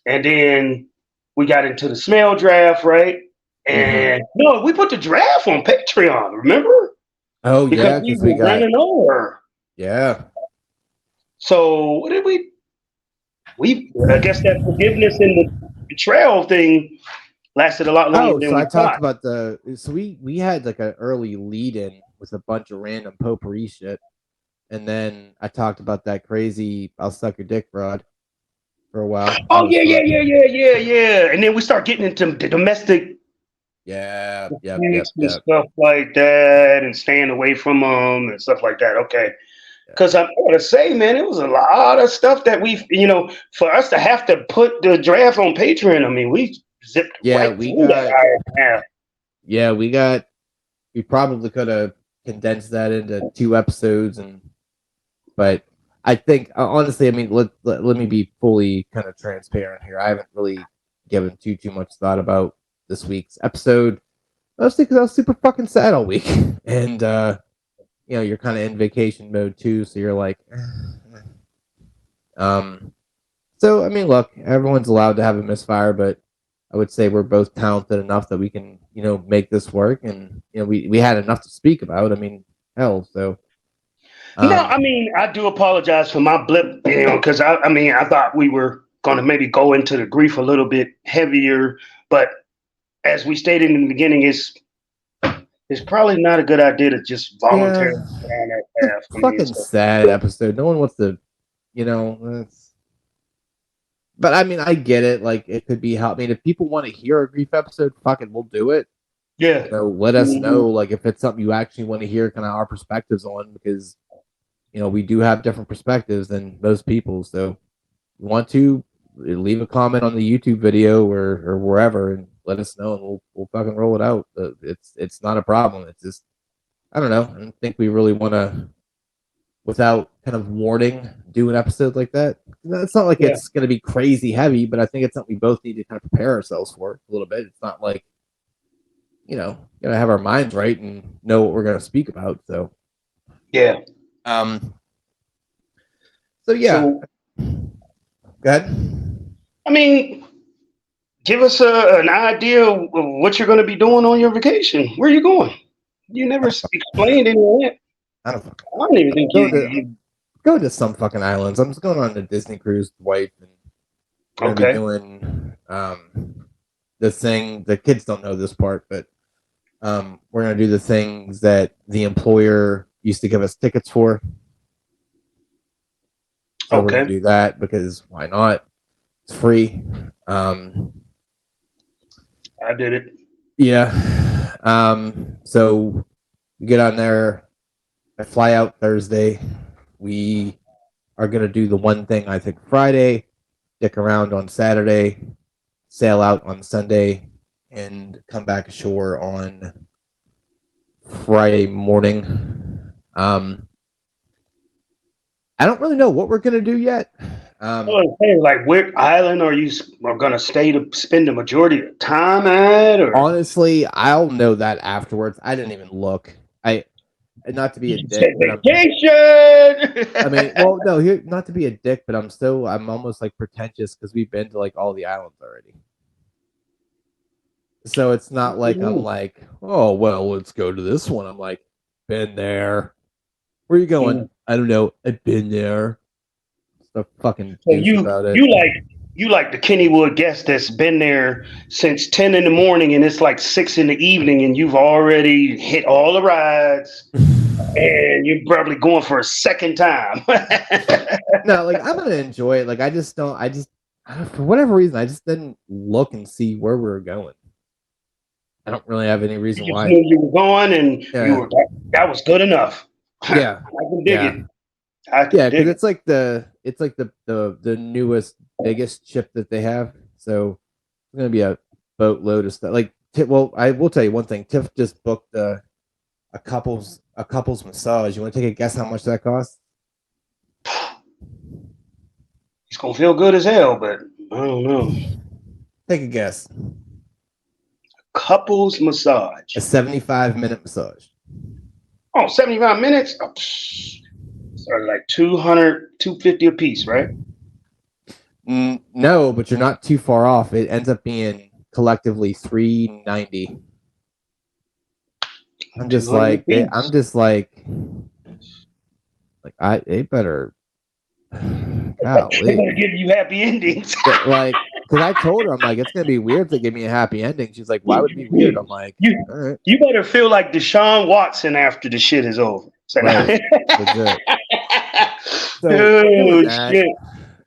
and then we got into the smell draft, right? And no, we put the draft on Patreon, remember? Oh, because because we were running over. Yeah. So what did we? I guess that forgiveness and the betrayal thing lasted a lot longer than we talked about we had like an early lead in with a bunch of random potpourri shit, and then I talked about that crazy "I'll suck your dick" broad for a while. Oh yeah, and then we start getting into the domestic. Yeah. Stuff like that, and staying away from them and stuff like that. Okay. Because I'm going to say, man, it was a lot of stuff that for us to have to put the draft on Patreon. I mean, we zipped right through that. We probably could have condensed that into 2 episodes, but I think honestly, I mean, let me be fully kind of transparent here. I haven't really given too much thought about this week's episode, mostly because I was super fucking sad all week, and you're kind of in vacation mode too, so you're like, So I mean, look, everyone's allowed to have a misfire, but I would say we're both talented enough that we can, make this work, and we had enough to speak about. I mean, hell, so. No, I mean, I do apologize for my blip, because I mean, I thought we were going to maybe go into the grief a little bit heavier, but as we stated in the beginning, it's probably not a good idea to just voluntarily Yeah, go down that path. I mean, fucking sad episode. No one wants to, you know. But I mean, I get it. Like, it could be help. I mean, if people want to hear a grief episode, fucking, we'll do it. yeah. Let us know, like, if it's something you actually want to hear, kind of our perspectives on, because we do have different perspectives than most people. So, you want to leave a comment on the YouTube video or wherever, and let us know, and we'll fucking roll it out. It's not a problem. It's just, I don't know. I don't think we really want to, without kind of warning, do an episode like that. It's not like it's going to be crazy heavy, but I think it's something we both need to kind of prepare ourselves for a little bit. It's not like, gotta have our minds right and know what we're going to speak about. So, yeah. So yeah. So, go ahead. I mean, give us an idea of what you're going to be doing on your vacation. Where are you going? You never explained any of that. I don't even think you go to some fucking islands. I'm just going on a Disney cruise with wife, and we're gonna be doing the thing. The kids don't know this part, but we're gonna do the things that the employer used to give us tickets for. So we're gonna do that because why not? It's free. I did it. Yeah. So we get on there. I fly out Thursday. We are going to do the one thing, I think, Friday, stick around on Saturday, sail out on Sunday, and come back ashore on Friday morning. I don't really know what we're going to do yet. Like, where island are you going to stay to spend the majority of the time at? Or? Honestly, I'll know that afterwards. I didn't even look. Not to be a dick, but not to be a dick, but I'm almost like pretentious because we've been to like all the islands already. So it's not like I'm like, oh well, let's go to this one. I'm like, been there. Where are you going? I don't know. I've been there. So fucking about it. You like the Kennywood guest that's been there since 10 in the morning and it's like 6 in the evening and you've already hit all the rides and you're probably going for a second time. No, like I'm gonna enjoy it. Like I just for whatever reason I just didn't look and see where we were going. I don't really have any reason why. Knew you were going and that was good enough. Yeah. I can dig it. Because it's like the newest, biggest ship that they have. So it's gonna be a boatload of stuff. Like, I will tell you one thing. Tiff just booked a couple's massage. You want to take a guess how much that costs? He's gonna feel good as hell, but I don't know. Take a guess. Couple's massage. A 75-minute massage. Oh, 75 minutes? Oh, like 200, 250 a piece, right? No, but you're not too far off. It ends up being collectively $390. I'm just like, they better. Golly. They better give you happy endings. Like, because I told her, I'm like, it's gonna be weird if they give me a happy ending. She's like, why would it be weird? I'm like, all right. You better feel like Deshaun Watson after the shit is over. So, right. Shit.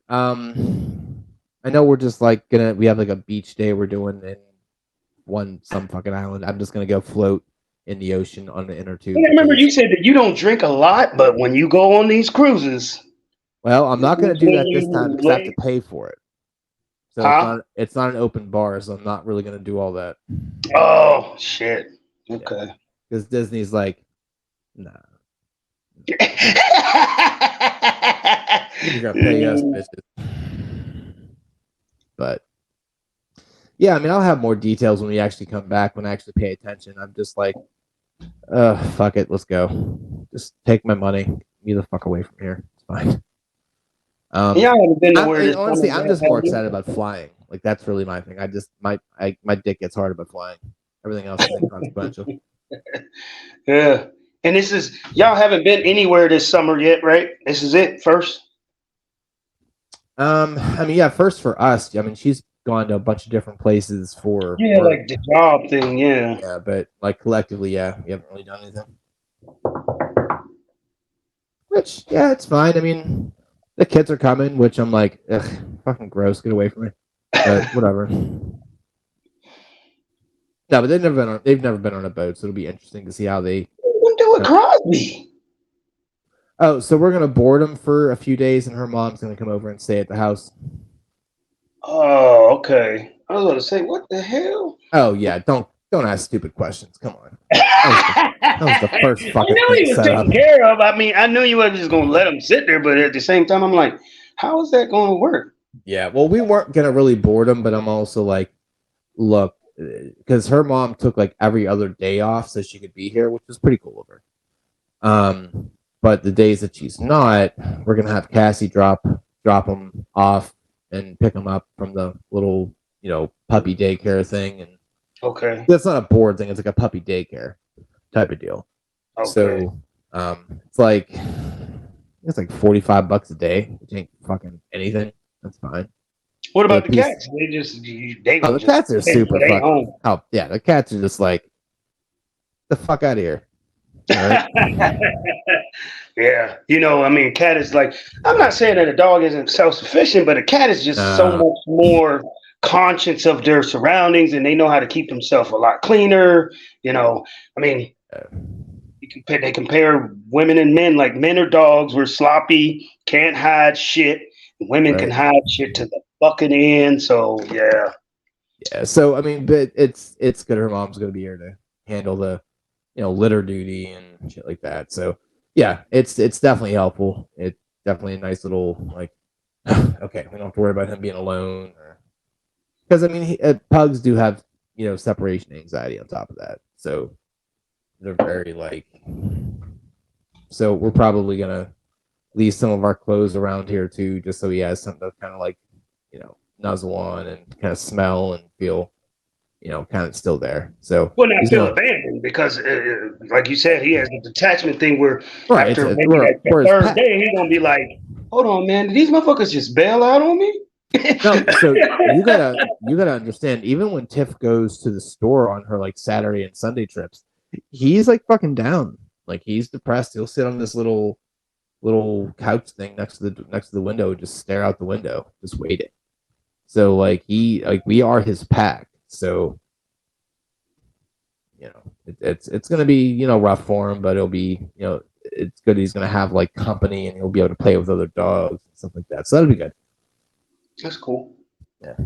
I know we're just like we have like a beach day we're doing in some fucking island. I'm just gonna go float in the ocean on the inner tube. I remember you said that you don't drink a lot, but when you go on these cruises. Well, I'm not gonna do that this time because I have to pay for it. So it's not an open bar, so I'm not really gonna do all that. Oh shit. Okay. Because Disney's like, nah. You're gonna pay us, bitches. But yeah, I mean, I'll have more details when we actually come back, when I actually pay attention. I'm just like, fuck it, let's go. Just take my money, get me the fuck away from here. It's fine. Y'all haven't been to where this Honestly, summer I'm just more excited about flying. Like that's really my thing. I just my dick gets hard about flying. Everything else is inconsequential. Yeah. And this is y'all haven't been anywhere this summer yet, right? This is it first. I mean, yeah, first for us. I mean, she's gone to a bunch of different places for Yeah, work. like the job thing, yeah. Yeah, but like collectively, yeah, we haven't really done anything. Which, yeah, it's fine. I mean, the kids are coming, which I'm like, ugh, fucking gross. Get away from me. But whatever. No, but they've never been on a boat, so it'll be interesting to see how they. What do with Crosby? Oh, so we're gonna board them for a few days, and her mom's gonna come over and stay at the house. Oh, okay. I was going to say, what the hell? Oh yeah, don't ask stupid questions. Come on. That was the first fucking I knew thing he was set taken up. care of. I mean, I knew you weren't just going to let him sit there, but at the same time, I'm like, how is that going to work? Yeah, well, we weren't gonna really board them, but I'm also like, look, because her mom took like every other day off so she could be here, which was pretty cool of her. But the days that she's not, we're gonna have Cassie drop them off and pick them up from the little, puppy daycare thing, and Okay. that's not a board thing; it's like a puppy daycare type of deal. Okay. So, it's like $45 a day, which ain't fucking anything. That's fine. What about But the these- cats? Oh, the cats are super fucking. Oh, yeah, the cats are just like, the fuck out of here. All right? Yeah, I mean, cat is like, I'm not saying that a dog isn't self-sufficient, but a cat is just so much more conscious of their surroundings, and they know how to keep themselves a lot cleaner. I mean, they compare women and men, like men are dogs, we're sloppy, can't hide shit. Women can hide shit to the fucking end. So yeah. Yeah. So I mean, but it's good. Her mom's gonna be here to handle the, litter duty and shit like that. So yeah, it's definitely helpful. It's definitely a nice little like, okay, we don't have to worry about him being alone, because I mean, pugs do have separation anxiety on top of that. So they're very like. So we're probably gonna leave some of our clothes around here too, just so he has something to kind of like, nuzzle on and kind of smell and feel, kind of still there. So well, not feel abandoned because, like you said, he has a detachment thing where after maybe the third day, he's gonna be like, "Hold on, man, did these motherfuckers just bail out on me?" No, so you gotta understand. Even when Tiff goes to the store on her like Saturday and Sunday trips, he's like fucking down. Like he's depressed. He'll sit on this little couch thing next to the window, just stare out the window, just waiting. So like we are his pack. So it's gonna be rough for him, but it'll be it's good. He's gonna have like company, and he'll be able to play with other dogs and stuff like that. So that'll be good. That's cool. Yeah.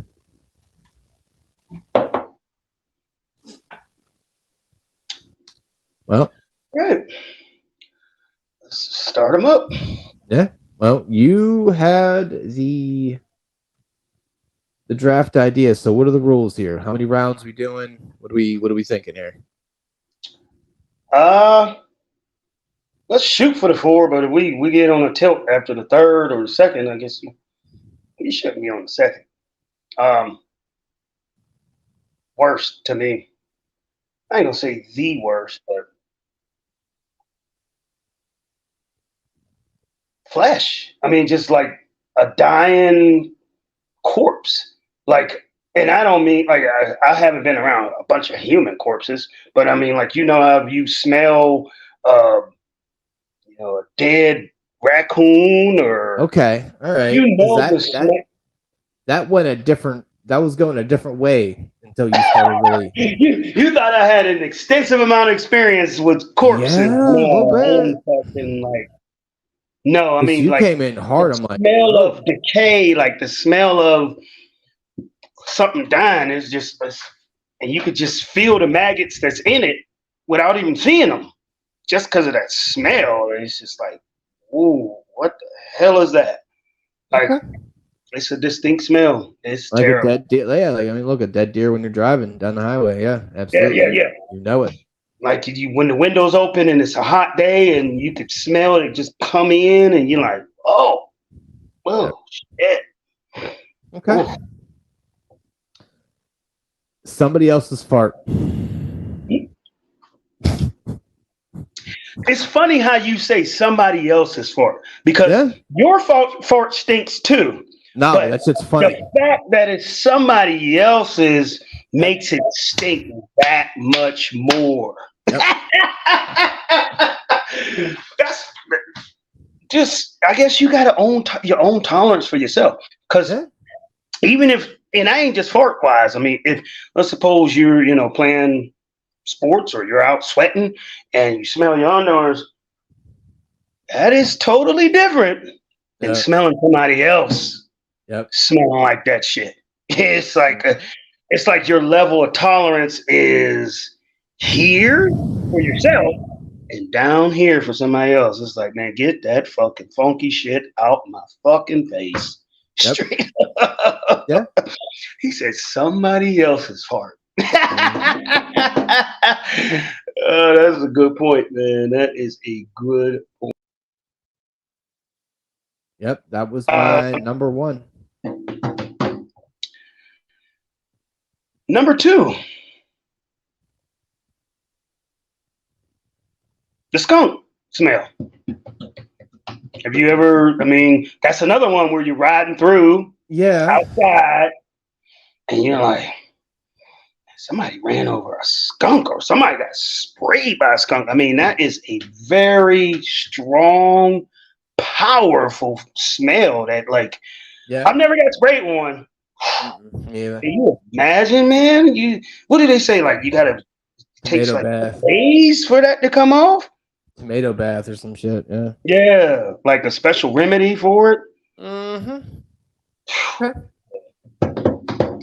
Well. Right. Let's start them up. Yeah. Well, you had the draft idea. So what are the rules here? How many rounds are we doing? What are we thinking here? Let's shoot for the 4, but if we get on a tilt after the 3rd or the 2nd, I guess we shouldn't be on the 2nd. Worst to me. I ain't gonna say the worst, but flesh. I mean, just like a dying corpse. Like, and I don't mean like I haven't been around a bunch of human corpses, but I mean like how you smell a dead raccoon or okay, all right. That was going a different way until you started really. you thought I had an extensive amount of experience with corpses. Yeah, no, I mean you like came in hard. I'm like smell of decay, like the smell of something dying is just, and you could just feel the maggots that's in it without even seeing them. just because of that smell, it's just like, ooh, what the hell is that? Like, Okay. it's a distinct smell. It's Like terrible. a dead deer. Yeah, like I mean, look, a dead deer when you're driving down the highway. Yeah, Yeah, absolutely. yeah. You know it. Like when the windows open and it's a hot day and you could smell it just come in and you're like, oh, shit. Okay. Ooh. Somebody else's fart. It's funny how you say somebody else's fart because your fart stinks too. No, but that shit's funny. The fact that it's somebody else's makes it stink that much more. Yep. That's just, I guess you got to own your own tolerance for yourself. Because even if, and I ain't just fart wise, I mean, if let's suppose you're, playing sports or you're out sweating and you smell your underarms, that is totally different than smelling somebody else smelling like that shit. It's like your level of tolerance is here for yourself and down here for somebody else. It's like, man, get that fucking funky shit out my fucking face. Straight up. Yeah. He said somebody else's fart. That's a good point, man. That is a good point. Yep, that was my number one. Number two, the skunk smell. Have you ever, I mean, that's another one where you're riding through outside and you're like, somebody ran over a skunk or somebody got sprayed by a skunk. I mean, that is a very strong, powerful smell that, like, I've never got sprayed one. Yeah. Can you imagine, man? What do they say? Like, you gotta take like days for that to come off? Tomato bath or some shit. Yeah. Yeah, like a special remedy for it. Mm-hmm. Okay.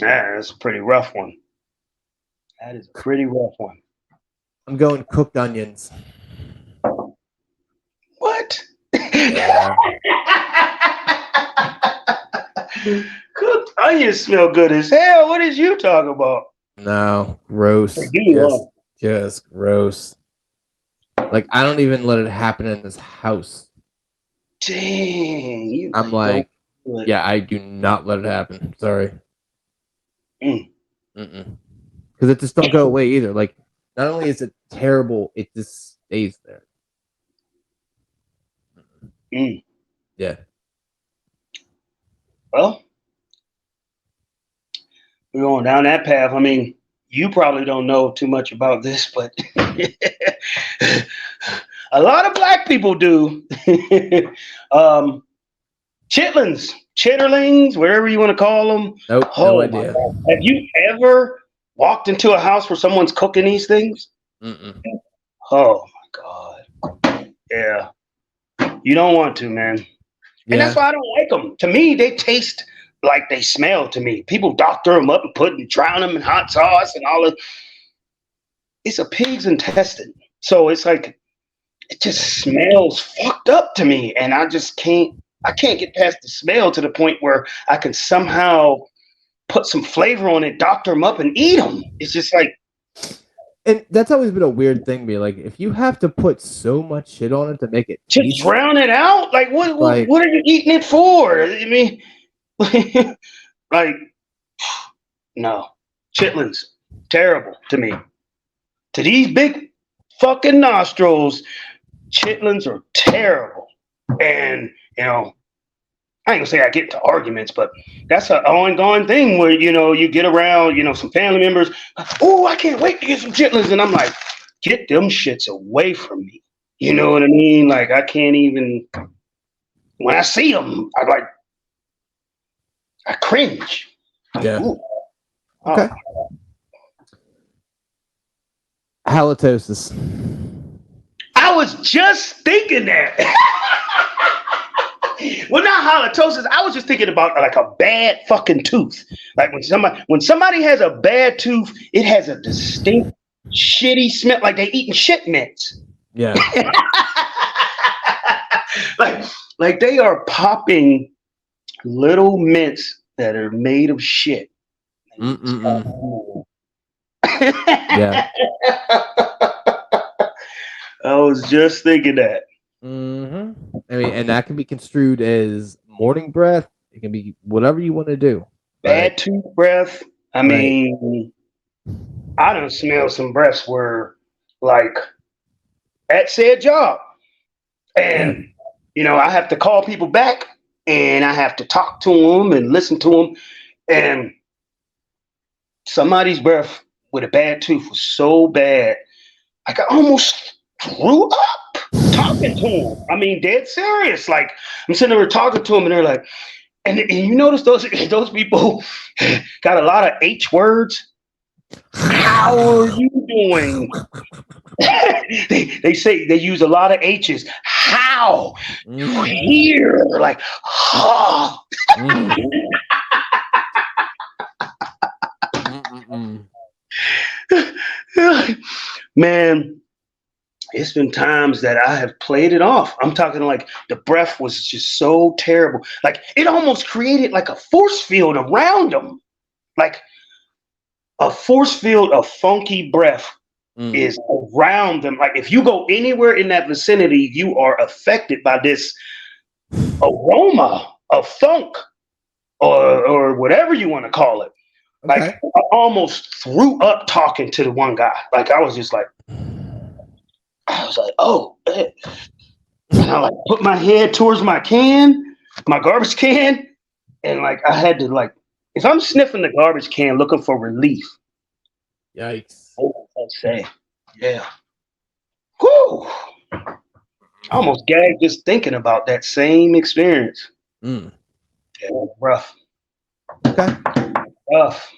Yeah, that's a pretty rough one. That is a pretty rough one. I'm going cooked onions. What? Yeah. Cooked onions smell good as hell. What is you talking about? No, gross. Just gross. Like, I don't even let it happen in this house. Dang. I'm like, yeah, I do not let it happen. Sorry. Because it just don't go away either. Like, not only is it terrible, it just stays there. Yeah. Well, we're going down that path. I mean, you probably don't know too much about this, but a lot of black people do. Chitlins, chitterlings, whatever you want to call them. Nope, no idea. Have you ever walked into a house where someone's cooking these things? Oh my God. Yeah. You don't want to, man. And that's why I don't like them. To me, they taste like they smell to me. People doctor them up and drown them in hot sauce and all of. It's a pig's intestine. So it's like, it just smells fucked up to me. And I can't get past the smell to the point where I can somehow put some flavor on it, doctor them up and eat them. It's just like. And that's always been a weird thing to me. Like, if you have to put so much shit on it to make it just drown it out? Like, what are you eating it for? I mean, like, no. Chitlins, terrible to me. To these big fucking nostrils, chitlins are terrible. And, I ain't gonna say I get into arguments, but that's an ongoing thing where, you get around, some family members. Oh, I can't wait to get some chitlins. And I'm like, get them shits away from me. You know what I mean? Like, I can't even, when I see them, I cringe. Yeah. Ooh. Okay. Halitosis. I was just thinking that. Well, not halitosis. I was just thinking about like a bad fucking tooth. Like when somebody has a bad tooth, it has a distinct shitty smell, like they eating shit mints. Yeah. like they are popping little mints that are made of shit. Mm-mm-mm. Yeah. I was just thinking that. Mm-hmm. I mean, and that can be construed as morning breath. It can be whatever you want to do. But Bad tooth breath. I right. mean, I done smell some breaths where, like, at said job. Yeah. And, I have to call people back and I have to talk to them and listen to them. And somebody's breath with a bad tooth was so bad, like I almost threw up talking to them. I mean, dead serious. Like, I'm sitting there talking to them and they're like, and you notice those people got a lot of H words. How are you doing? they say they use a lot of H's. How? Here, like, oh. Man, it's been times that I have played it off. I'm talking like the breath was just so terrible. Like it almost created like a force field around them. Like a force field of funky breath is around them. Like if you go anywhere in that vicinity, you are affected by this aroma of funk or whatever you want to call it. Okay. Like I almost threw up talking to the one guy. Like I was like, oh, and I like put my head towards my garbage can, and like I had to like, if I'm sniffing the garbage can looking for relief, Yikes! I'd say, yeah, whoo, I almost gagged just thinking about that same experience. Yeah, rough. Okay. Rough.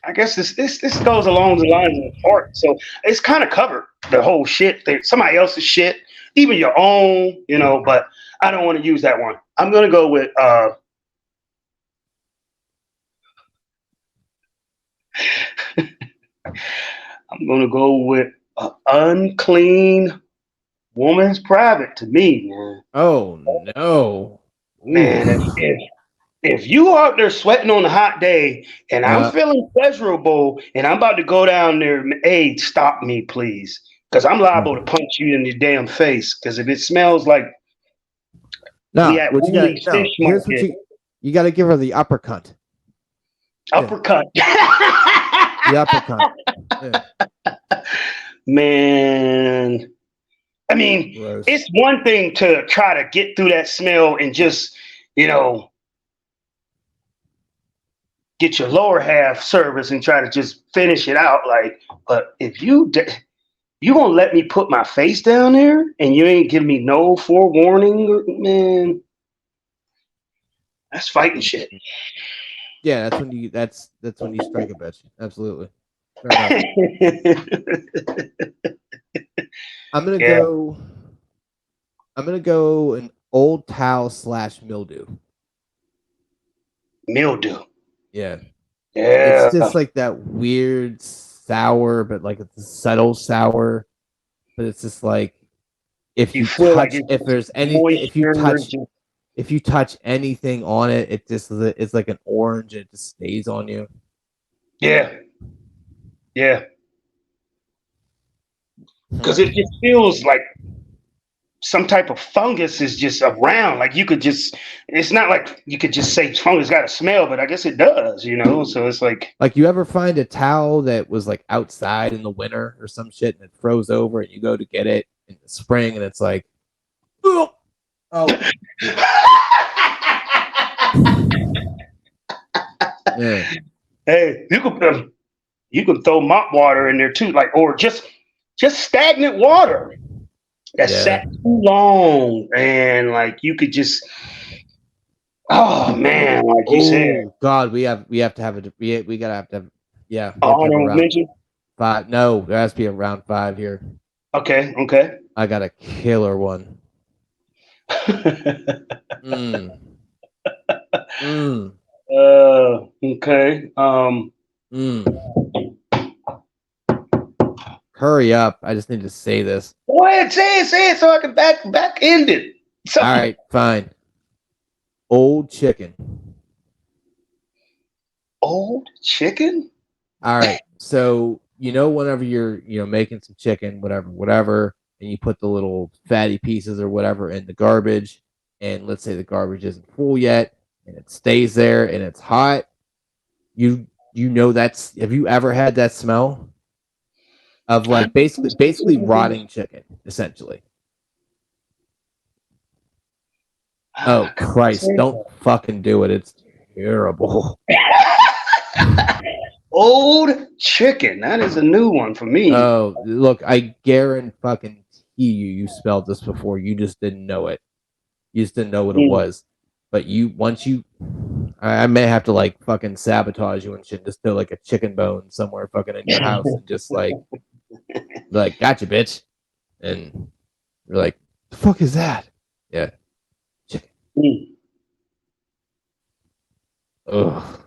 I guess this goes along the lines of art, so it's kind of covered the whole shit. Somebody else's shit, even your own, But I don't want to use that one. I'm gonna go with unclean woman's private to me, man. Oh no, Man, if you out there sweating on a hot day and I'm feeling pleasurable and I'm about to go down there, hey, stop me, please. Because I'm liable to punch you in the damn face. Because if it smells like what you got? No, here's what you got to give her the uppercut. Uppercut. The uppercut. Yeah. Man. I mean, gross. It's one thing to try to get through that smell and just, get your lower half service and try to just finish it out. Like, but if you gonna let me put my face down there and you ain't give me no forewarning, man, that's fighting shit. Yeah, that's when you strike a bitch. Absolutely. I'm gonna go an old towel / mildew. Mildew. Yeah. It's just like that weird sour, but like it's a subtle sour. But it's just like if you touch anything on it, it's like an orange. It just stays on you. Yeah. Yeah. Because it just feels like some type of fungus is just around. Like it's not like you could just say fungus got a smell, but I guess it does, So it's like you ever find a towel that was like outside in the winter or some shit and it froze over and you go to get it in the spring and it's like, oh. Yeah. Hey, you can throw mop water in there too, or just stagnant water that sat too long, and you could just, oh man, like you said. God, we have to have we gotta have to have, yeah. Honorable mention? 5. No, there has to be a round 5 here. Okay. I got a killer one. Okay. Hurry up! I just need to say this. Go ahead, say it, so I can back end it. All right, fine. Old chicken. Old chicken? All right. So, whenever you're, making some chicken, whatever, and you put the little fatty pieces or whatever in the garbage, and let's say the garbage isn't full yet, and it stays there and it's hot, have you ever had that smell of like basically rotting chicken, essentially? Oh Christ, don't fucking do it. It's terrible. Old chicken. That is a new one for me. Oh, look, I guarantee fucking you spelled this before. You just didn't know it. You just didn't know what it was. But I may have to like fucking sabotage you and shit. Just put like a chicken bone somewhere fucking in your house and just like gotcha, bitch. And you're like, the fuck is that? Yeah, chicken. Ugh.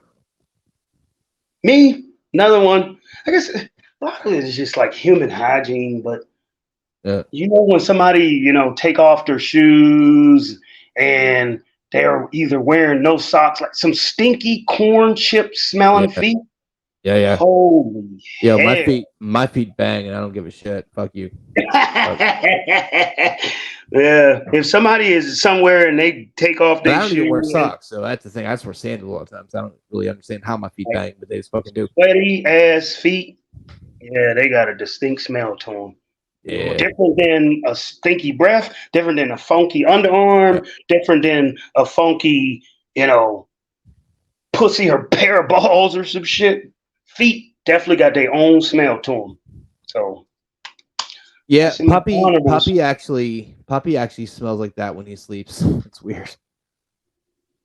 Me, another one. I guess a lot of it is just like human hygiene, but when somebody, take off their shoes and they're either wearing no socks, like some stinky corn chip smelling feet. Yeah. Holy hell. My feet bang and I don't give a shit. Fuck you. Yeah. If somebody is somewhere and they take off their shoes. I don't even wear socks, so that's the thing. I just wear sandals all the time. So I don't really understand how my feet bang, but they just fucking do. Sweaty ass feet. Yeah, they got a distinct smell to them. Yeah. Different than a stinky breath, different than a funky underarm, different than a funky, pussy or pair of balls or some shit. Feet definitely got their own smell to them. So, yeah, Puppy actually smells like that when he sleeps. It's weird.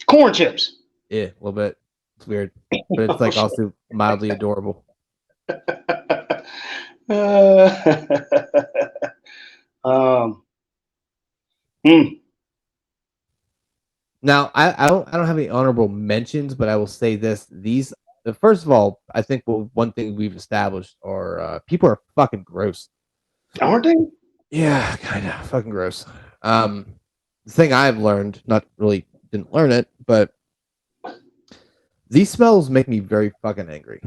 Corn chips. Yeah, a little bit. It's weird, but it's like also mildly adorable. Now, I don't have any honorable mentions, but I will say this: first of all, I think one thing we've established are people are fucking gross. Aren't they? Yeah, kind of fucking gross. The thing I've learned, not really didn't learn it, but these smells make me very fucking angry.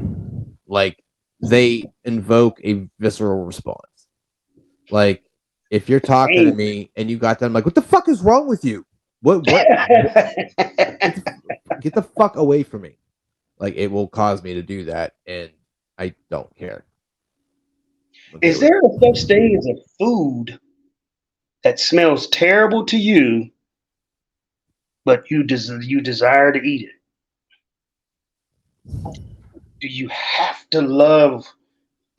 Like they invoke a visceral response. Like if you're talking to me and you got that, I'm like, what the fuck is wrong with you? What? Get the fuck away from me. Like it will cause me to do that, and I don't care. Is there a such thing as a food that smells terrible to you, but you desire to eat it? Do you have to love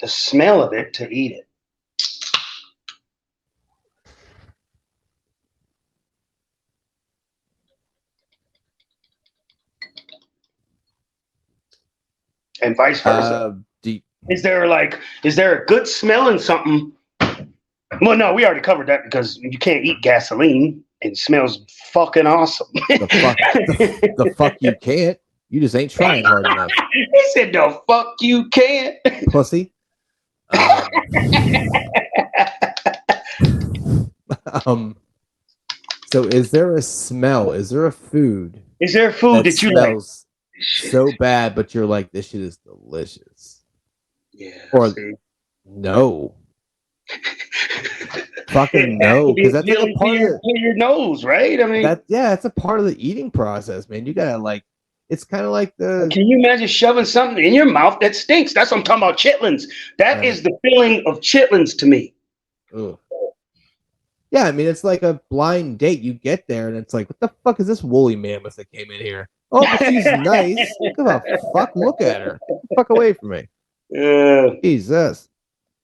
the smell of it to eat it? And vice versa. Is there a good smell in something? Well, no, we already covered that because you can't eat gasoline. It smells fucking awesome. The fuck you can't. You just ain't trying hard enough. He said, "The fuck you can't, pussy." So, is there a smell? Is there a food? Is there a food that you smells so bad, but you're like, this shit is delicious? Yeah. Or no. Fucking no, because that's like a part of your nose, right? I mean, it's a part of the eating process, man. You gotta it's kind of like the. Can you imagine shoving something in your mouth that stinks? That's what I'm talking about. Chitlins. That is the feeling of chitlins to me. Ugh. Yeah, I mean, it's like a blind date. You get there and it's like, what the fuck is this woolly mammoth that came in here? Oh, but she's nice. What the fuck? Look at her. Get the fuck away from me. Jesus.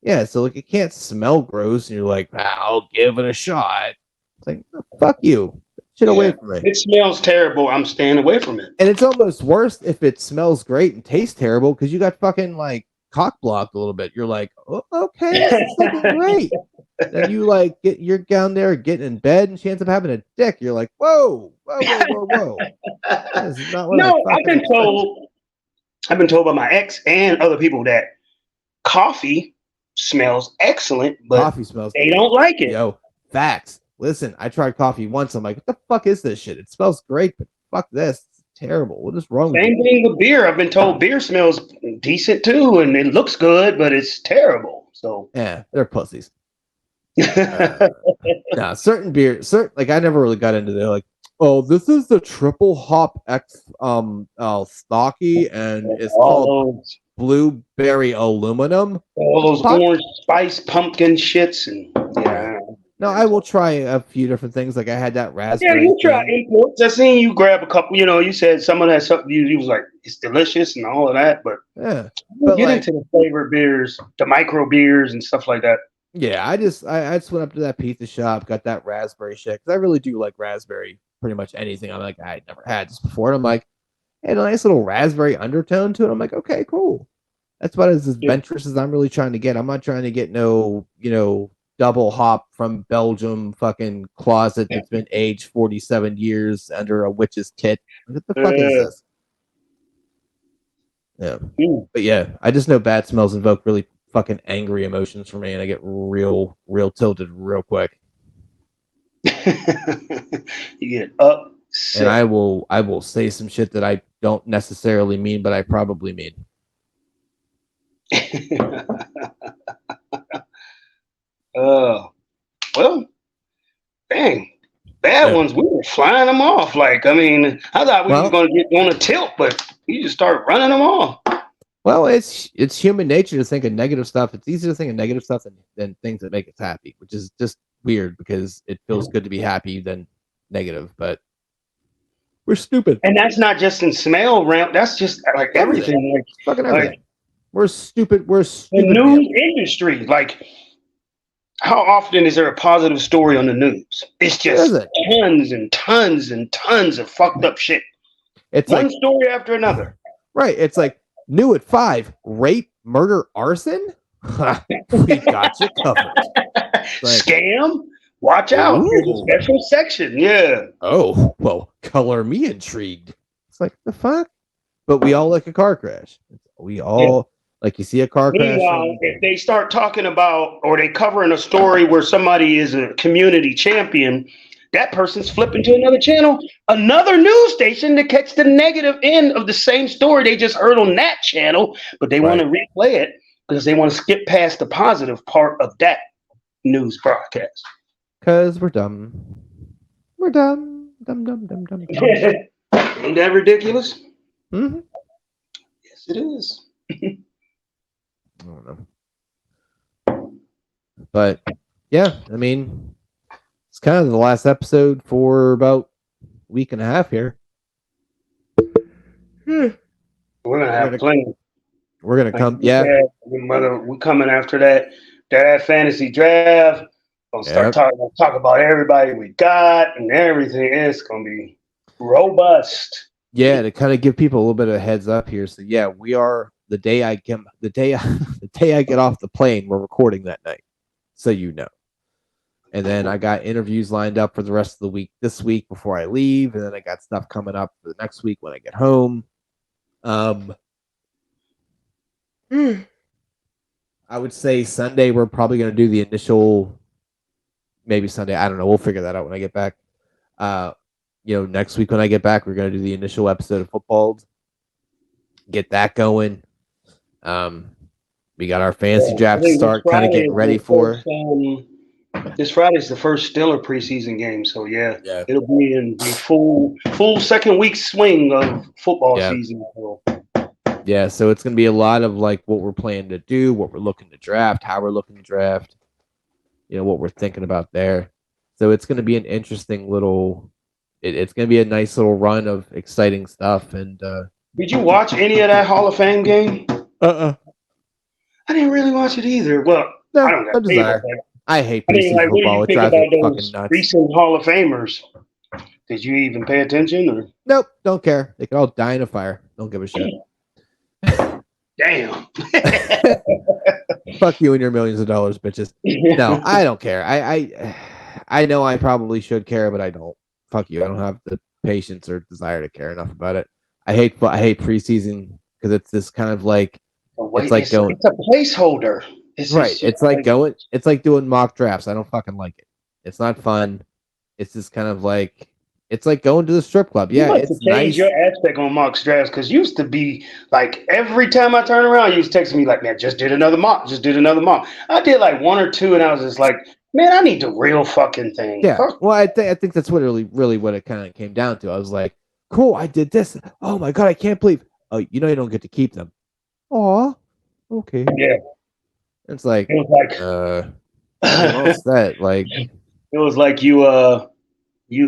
Yeah, so it can't smell gross, and you're like, I'll give it a shot. It's like, oh, fuck you. Shit away from me. It smells terrible. I'm staying away from it. And it's almost worse if it smells great and tastes terrible because you got fucking cock blocked a little bit. You're like, oh, okay, this is fucking great. Then you you're down there getting in bed and she ends up having a dick. You're like, whoa. That is not what I've been told I've been told by my ex and other people that coffee smells excellent, but Coffee smells. they don't like it. Yo, facts. Listen, I tried coffee once. I'm like, what the fuck is this shit? It smells great, but fuck this. It's terrible. What is wrong with Same you? thing with beer. I've been told beer smells decent too, and it looks good, but it's terrible. So Yeah, they're pussies. Nah, certain beer, like I never really got into. They're like, oh, this is the triple hop X stocky, and it's called those, blueberry aluminum. all those Fuck. orange spice pumpkin shits, and yeah. No, I will try a few different things. Like I had that Yeah, raspberry. you try thing. imports. I seen you grab a couple. You know, you said some of that stuff. You was like, it's delicious and all of that, but Yeah, we'll but get like, into the flavored beers, the micro beers, and stuff like that. yeah, I just went up to that pizza shop, got that raspberry shit because I really do like raspberry. Pretty much anything. I'm like, I never had this before. And I'm like, hey, a nice little raspberry undertone to it. I'm like, okay, cool. That's about as adventurous as I'm really trying to get. I'm not trying to get no, double hop from Belgium fucking closet that's been aged 47 years under a witch's tit. What the fuck is this? Yeah. But yeah, I just know bad smells invoke really fucking angry emotions for me, and I get real tilted real quick. You get upset. And I will say some shit that I don't necessarily mean, but I probably mean. Well, dang, bad ones. We were flying them off. Like, I mean, I thought we were going to get on a tilt, but you just start running them off. Well, it's human nature to think of negative stuff. It's easier to think of negative stuff than things that make us happy, which is just weird because it feels good to be happy than negative. But we're stupid, and that's not just in smell realm. That's just like everything. Like fucking everything. Like, we're stupid. We're stupid. The news industry, like, how often is there a positive story on the news? It's just tons and tons and tons of fucked up shit. It's one story after another. Right. It's like new at 5, rape, murder, arson. We got you covered. Like, scam. Watch out. There's a special section. Yeah. Oh, well, color me intrigued. It's like, the fuck? But we all like a car crash. We all, like, you see a car crash. Meanwhile, if they start talking about, or they covering a story where somebody is a community champion, that person's flipping to another channel, another news station to catch the negative end of the same story they just heard on that channel, but they want to replay it because they want to skip past the positive part of that news broadcast. Because we're dumb. We're dumb. Dumb. Ain't that ridiculous? Mm-hmm. Yes, it is. I don't know. But, yeah, I mean, it's kind of the last episode for about a week and a half here. We're going to have plenty. We're going to come, we're coming after that fantasy draft. We'll start talk about everybody we got and everything. It's going to be robust. Yeah, to kind of give people a little bit of a heads up here. So yeah, we are the day I get off the plane, we're recording that night. So you know. And then I got interviews lined up for the rest of the week this week before I leave, and then I got stuff coming up for the next week when I get home. I would say Sunday we're probably going to do the initial, maybe Sunday, I don't know, we'll figure that out when I get back. Next week when I get back, we're going to do the initial episode of Football. Get that going. We got our fantasy draft to start kind of getting ready for. This Friday's the first Steeler preseason game, so yeah. It'll be in the full second week swing of football season. Yeah, so it's going to be a lot of like what we're planning to do, what we're looking to draft, how we're looking to draft, what we're thinking about there. So it's going to be an interesting little. It's going to be a nice little run of exciting stuff. And did you watch any of that Hall of Fame game? I didn't really watch it either. Well, no, I don't got desire. I hate preseason football. What do you think about those recent Hall of Famers? Did you even pay attention? Or? Nope, don't care. They can all die in a fire. Don't give a shit. Damn. Fuck you and your millions of dollars, bitches. No, I don't care. I know I probably should care, but I don't. Fuck you. I don't have the patience or desire to care enough about it. I hate preseason because it's this kind of like Wait, it's like going it's a placeholder. right. It's like going. It's like doing mock drafts. I don't fucking like it. It's not fun. It's just kind of like it's like going to the strip club. You Yeah, must it's have changed nice. your aspect on mock drafts because used to be like every time I turn around, you was texting me like, "Man, just did another mock. Just did another mock." I did like one or two, and I was just like, "Man, I need the real fucking thing." Yeah. Fuck. Well, I think that's what really what it kind of came down to. I was like, cool, I did this. Oh my god, I can't believe. Oh, you know you don't get to keep them. Aw, okay. Yeah, It's like, it was well, like it's that like, it was like you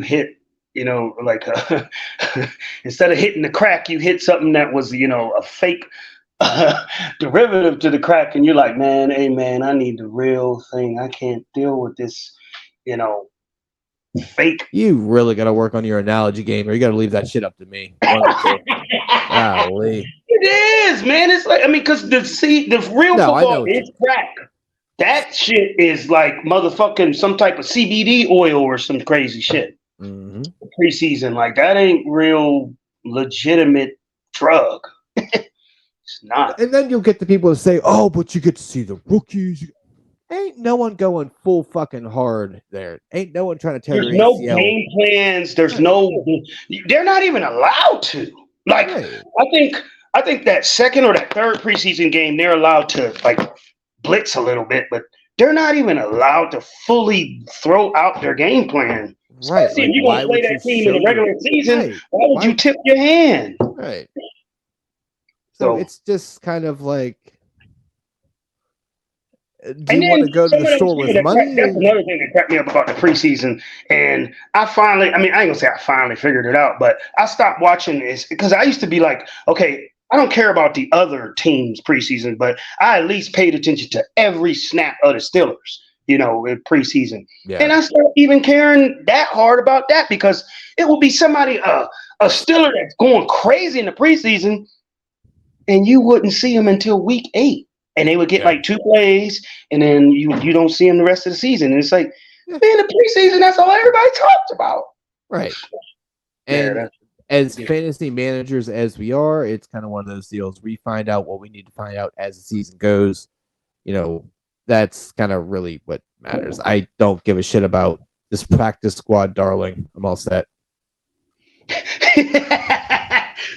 hit, like instead of hitting the crack, you hit something that was, a fake derivative to the crack, and you're like, man, hey man, I need the real thing. I can't deal with this, fake. you really got to work on your analogy game, or you got to leave that shit up to me. One of the two. Golly. It is, man. It's like, I mean, because the real No, I know football what you is crack. That shit is like motherfucking some type of CBD oil or some crazy shit. Mm-hmm. Preseason, like that ain't real legitimate drug. It's not. And then you'll get the people to say, "Oh, but you get to see the rookies." Ain't no one going full fucking hard there. Ain't no one trying to tear There's their no ACL. game plans. There's Right. no. They're not even allowed to. Like, Right. I think that second or that third preseason game, they're allowed to like blitz a little bit, but they're not even allowed to fully throw out their game plan. Right. Especially Like, if you're why gonna play would that you team in the show your- regular season. Right. Why would you tip your hand? Right. So So it's just kind of like, do and you want to then go to some of the them store shit with that money? that's another thing that cracked me up about the preseason. And I finally, I mean, I ain't gonna say I finally figured it out, but I stopped watching this because I used to be like, okay, I don't care about the other teams preseason, but I at least paid attention to every snap of the Steelers, in preseason. Yeah. And I started even caring that hard about that because it will be somebody, a Steeler that's going crazy in the preseason, and you wouldn't see him until week 8. And they would get like 2 plays, and then you don't see them the rest of the season. And it's like, man, the preseason, that's all everybody talks about. Right. Yeah, And as fantasy managers as we are, it's kind of one of those deals. We find out what we need to find out as the season goes. That's kind of really what matters. I don't give a shit about this practice squad, darling. I'm all set.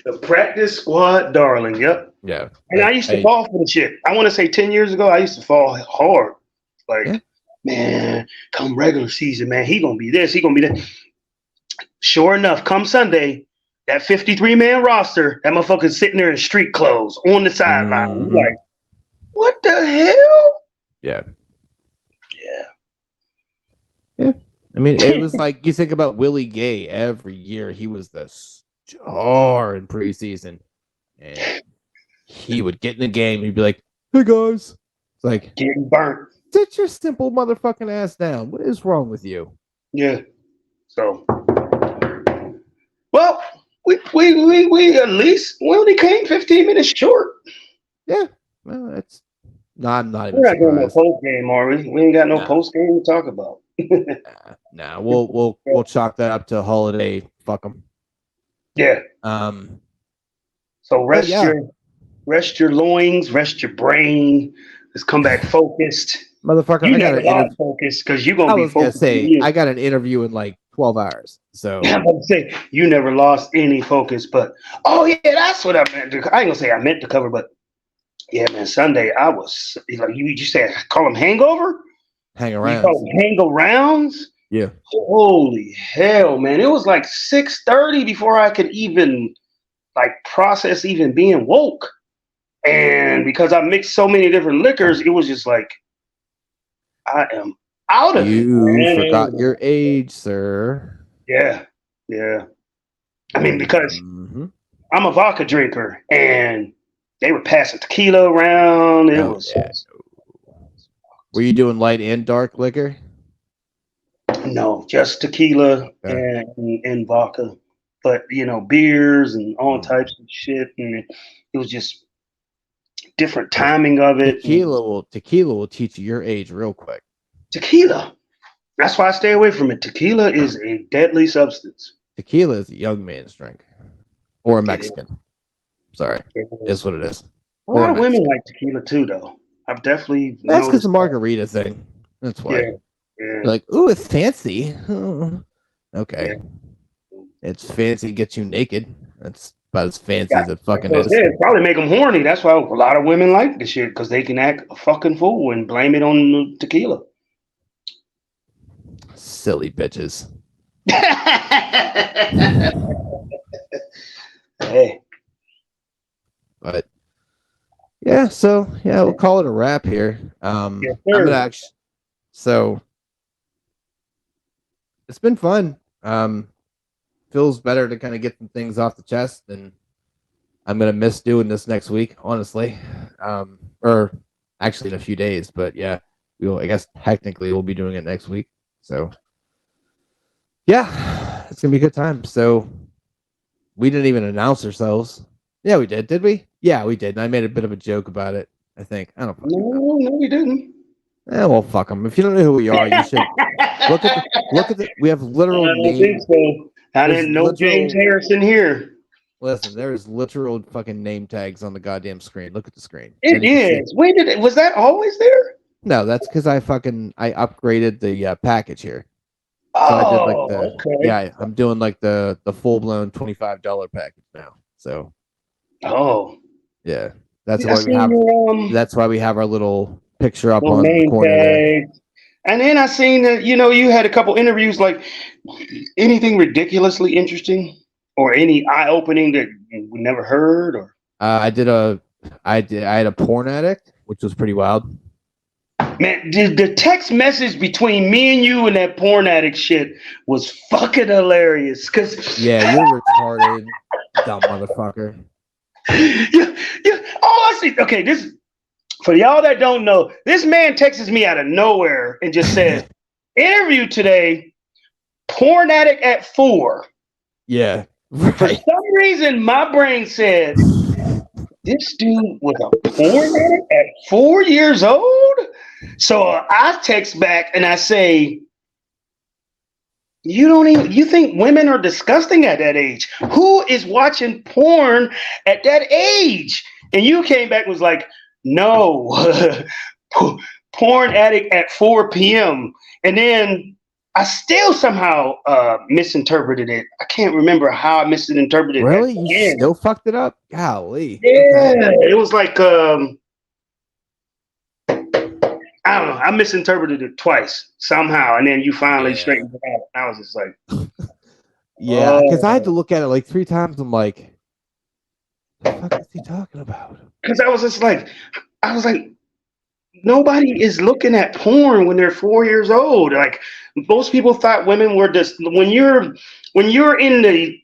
The practice squad, darling. Yep. Yeah. And I used to fall for the shit. I want to say 10 years ago, I used to fall hard. Like, man, come regular season, man, he gonna be this, he gonna be that. Sure enough, come Sunday, that 53-man roster, that motherfucker's sitting there in street clothes on the sideline. Mhm. Like, what the hell? Yeah. Yeah. I mean, it was like you think about Willie Gay every year. He was the star in preseason. And he would get in the game. He'd be like, "Hey, guys." It's like, Getting burnt. sit your simple motherfucking ass down. What is wrong with you? Yeah. So, well, we at least we only came 15 minutes short. Yeah. Well, that's. No, I'm not even We're not doing no surprised. post game, are we? We ain't got no Nah. post game to talk about. Nah, we'll chalk that up to holiday. Fuck them. Yeah. So rest your loins, rest your brain. Let's come back focused. Motherfucker, You I got never an interview. lost focus because you're gonna I be was gonna focused. say I got an interview in like 12 hours. So I'm about to say you never lost any focus, but oh yeah, that's what I meant to. I ain't gonna say I meant to cover, but yeah, man, Sunday I was like you said, call them hangover. hang You around. call them hangarounds. Yeah. Holy hell, man! It was like 6:30 before I could even like process even being woke, and because I mixed so many different liquors, it was just like I am out of it. You Man. forgot your age, sir. Yeah. I mean, because Mhm. I'm a vodka drinker, and they were passing tequila around. It Oh, was yeah. Were you doing light and dark liquor? no, just tequila Okay. and vodka, but beers and all Mm. types of shit, and it was just different timing of it. Tequila will teach you your age real quick. Tequila. That's why I stay away from it. Tequila is a deadly substance. Tequila is a young man's drink or a Mexican. Sorry, it's what it is. A lot of women like tequila too, though. I've definitely That's because noticed the margarita thing. That's why. Yeah. You're like, ooh, it's fancy. Okay. Yeah. It's fancy, gets you naked. That's about as fancy as it fucking So is. it probably make them horny. That's why a lot of women like this shit because they can act a fucking fool and blame it on the tequila. Silly bitches. Hey. But yeah, so yeah, we'll call it a wrap here. I'm gonna actually. So it's been fun. Feels better to kind of get some things off the chest, and I'm gonna miss doing this next week, honestly. Or actually in a few days, but yeah, I guess technically we'll be doing it next week. So yeah, it's gonna be a good time. So we didn't even announce ourselves. Yeah, we did. Did we? Yeah, we did. And I made a bit of a joke about it. I think. I don't know. No, we didn't. Well, fuck them. If you don't know who we are, you should look at the. We have literal names. So. I didn't know James Harrison here. Listen, there is literal fucking name tags on the goddamn screen. Look at the screen. It is. When did it? Was that always there? No, that's because I upgraded the package here. So I did like the okay. Yeah, I'm doing like the full blown $25 package now. So yeah, that's why we have. That's why we have our little picture up on the corner there. And then I seen that you had a couple interviews. Like anything ridiculously interesting or any eye opening that we never heard. Or I had a porn addict, which was pretty wild. Man, the text message between me and you and that porn addict shit was fucking hilarious. Cause yeah, you're retarded, dumb motherfucker. Yeah. Oh, I see. Okay, this for y'all that don't know, this man texts me out of nowhere and just says, "Interview today, porn addict at 4." Yeah. Right. For some reason, my brain said, "This dude was a porn addict at 4 years old." So I text back and I say, you think women are disgusting at that age? Who is watching porn at that age? And you came back and was like, no, porn addict at 4 p.m. And then I still somehow misinterpreted it. I can't remember how I misinterpreted it. Really? You still fucked it up? Golly. Yeah. Okay. It was like, I don't know. I misinterpreted it twice somehow, and then you finally straightened it out. I was just like, yeah, because I had to look at it like 3 times. I'm like, what the fuck is he talking about? Because I was like, nobody is looking at porn when they're 4 years old. Like most people thought women were just when you're in the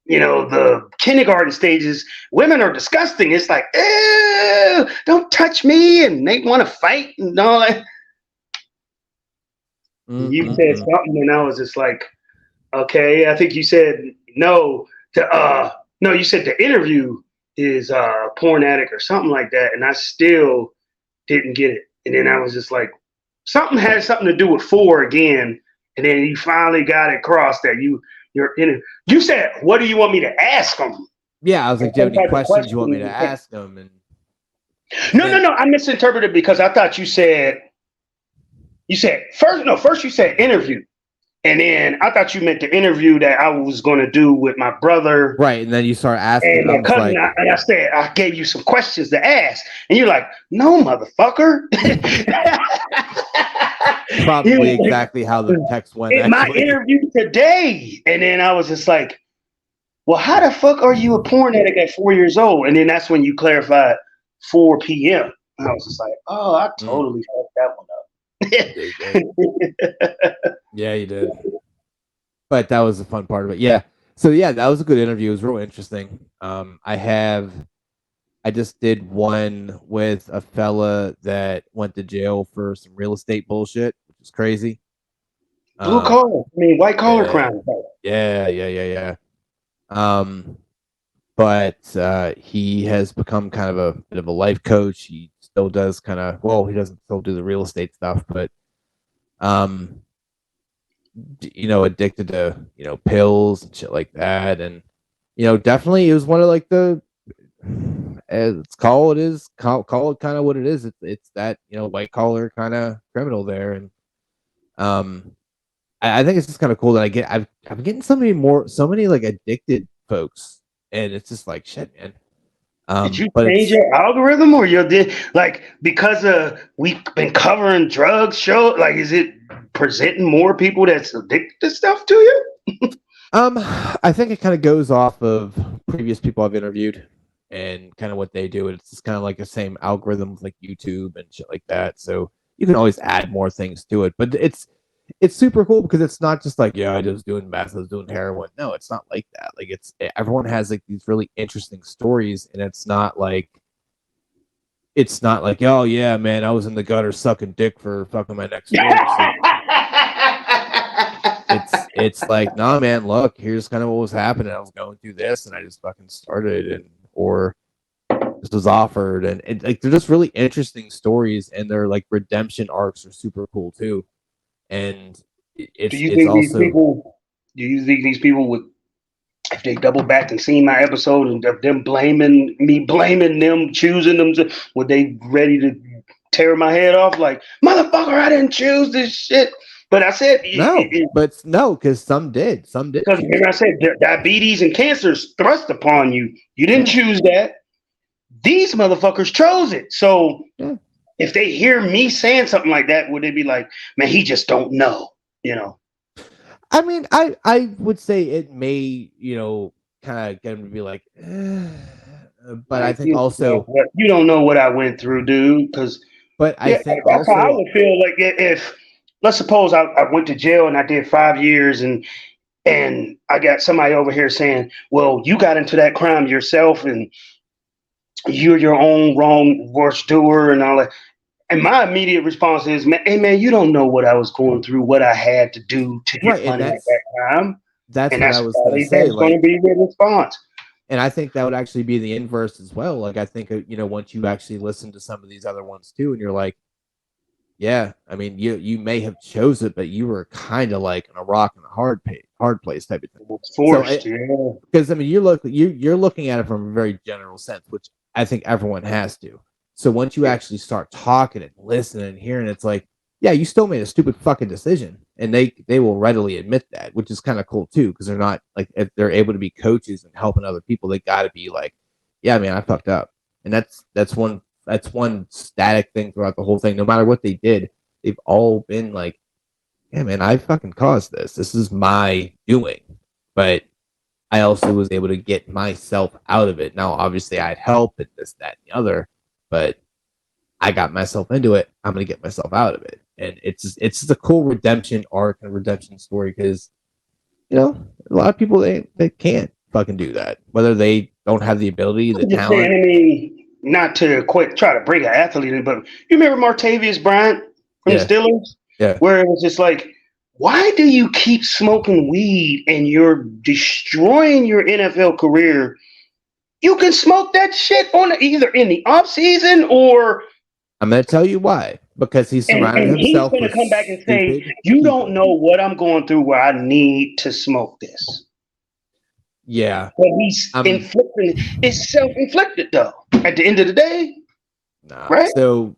the kindergarten stages, women are disgusting. It's like, ew, don't touch me, and they want to fight and all that. Mm-hmm. You said something, and I was just like, okay. I think you said no. You said the interview is porn addict or something like that, and I still didn't get it. And then I was just like, something had something to do with 4 again, and then you finally got it across that you said, what do you want me to ask them? Yeah, I was like, do you have any questions you want me to ask them? And no, I misinterpreted because I thought you said first you said interview. And then I thought you meant the interview that I was going to do with my brother. Right. And then you start asking. And I said, I gave you some questions to ask. And you're like, no, motherfucker. Probably exactly how the text went. In my interview today. And then I was just like, well, how the fuck are you a porn addict at 4 years old? And then that's when you clarified 4 p.m. And I was just like, oh, I totally fucked that one up. Yeah, you did. But that was the fun part of it. Yeah. So yeah, that was a good interview. It was real interesting. I just did one with a fella that went to jail for some real estate bullshit, which is crazy. Blue collar. I mean, white collar crime. Yeah. But he has become kind of a bit of a life coach. He still does he doesn't still do the real estate stuff, but addicted to pills and shit like that. And definitely it was one of like the it's call it is call it kind of what it is. It's that white collar kind of criminal there, and I think it's just kind of cool that I'm getting so many like addicted folks, and it's just like shit, man. Did you But change your algorithm, or you did like because we've been covering drugs show? Like, is it presenting more people that's addicted to stuff to you? I think it kind of goes off of previous people I've interviewed and kind of what they do. It's just kind of like the same algorithm with like YouTube and shit like that. So you can always add more things to it, but it's super cool because it's not just like, yeah, I was doing meth, I was doing heroin. No, it's not like that. Like everyone has like these really interesting stories, and it's not like, oh yeah, man, I was in the gutter sucking dick for fucking my next door. It's like, nah, man, look, here's kind of what was happening. I was going through this, and I just fucking started, or this was offered, and like they're just really interesting stories, and their like redemption arcs are super cool too. And do you think these people would, if they double back and seen my episode and of them blaming them, choosing them, would they ready to tear my head off? Like, motherfucker, I didn't choose this shit. But I said no, because some did. Because I said diabetes and cancer is thrust upon you. You didn't choose that. These motherfuckers chose it. So if they hear me saying something like that, would they be like, man, he just don't know, I mean, I would say it may, kind of get him to be like, but I think also you don't know what I went through, dude. But I think that's also how I would feel like if let's suppose I went to jail and I did 5 years and I got somebody over here saying, well, you got into that crime yourself and you're your own worst doer and all that. And my immediate response is, hey, man, you don't know what I was going through, what I had to do to get money at that time. That's what I was going to say. That's going to be the response. And I think that would actually be the inverse as well. Like, I think, once you actually listen to some of these other ones too, and you're like, yeah, I mean, you may have chose it, but you were kind of like in a rock and a hard place type of thing. It's forced, because I mean, you're looking at it from a very general sense, which I think everyone has to. So once you actually start talking and listening and hearing, it's like, yeah, you still made a stupid fucking decision, and they will readily admit that, which is kind of cool too, because they're not like, if they're able to be coaches and helping other people, they got to be like, yeah, man, I fucked up, and that's one static thing throughout the whole thing. No matter what they did, they've all been like, yeah, man, I fucking caused this. This is my doing, but I also was able to get myself out of it. Now, obviously, I had help and this, that, and the other, but I got myself into it. I'm gonna get myself out of it, and it's just a cool redemption arc and redemption story because a lot of people they can't fucking do that, whether they don't have the ability, the talent. I mean, not to try to bring an athlete in, but you remember Martavius Bryant from the Steelers? Yeah. Where it was just like, why do you keep smoking weed and you're destroying your NFL career? You can smoke that shit on either in the off season or. I'm going to tell you why. Because he's surrounded himself with. He's going to come back and say, "You don't know what I'm going through where I need to smoke this." Yeah, but he's inflicting. It's self-inflicted, though. At the end of the day, right? So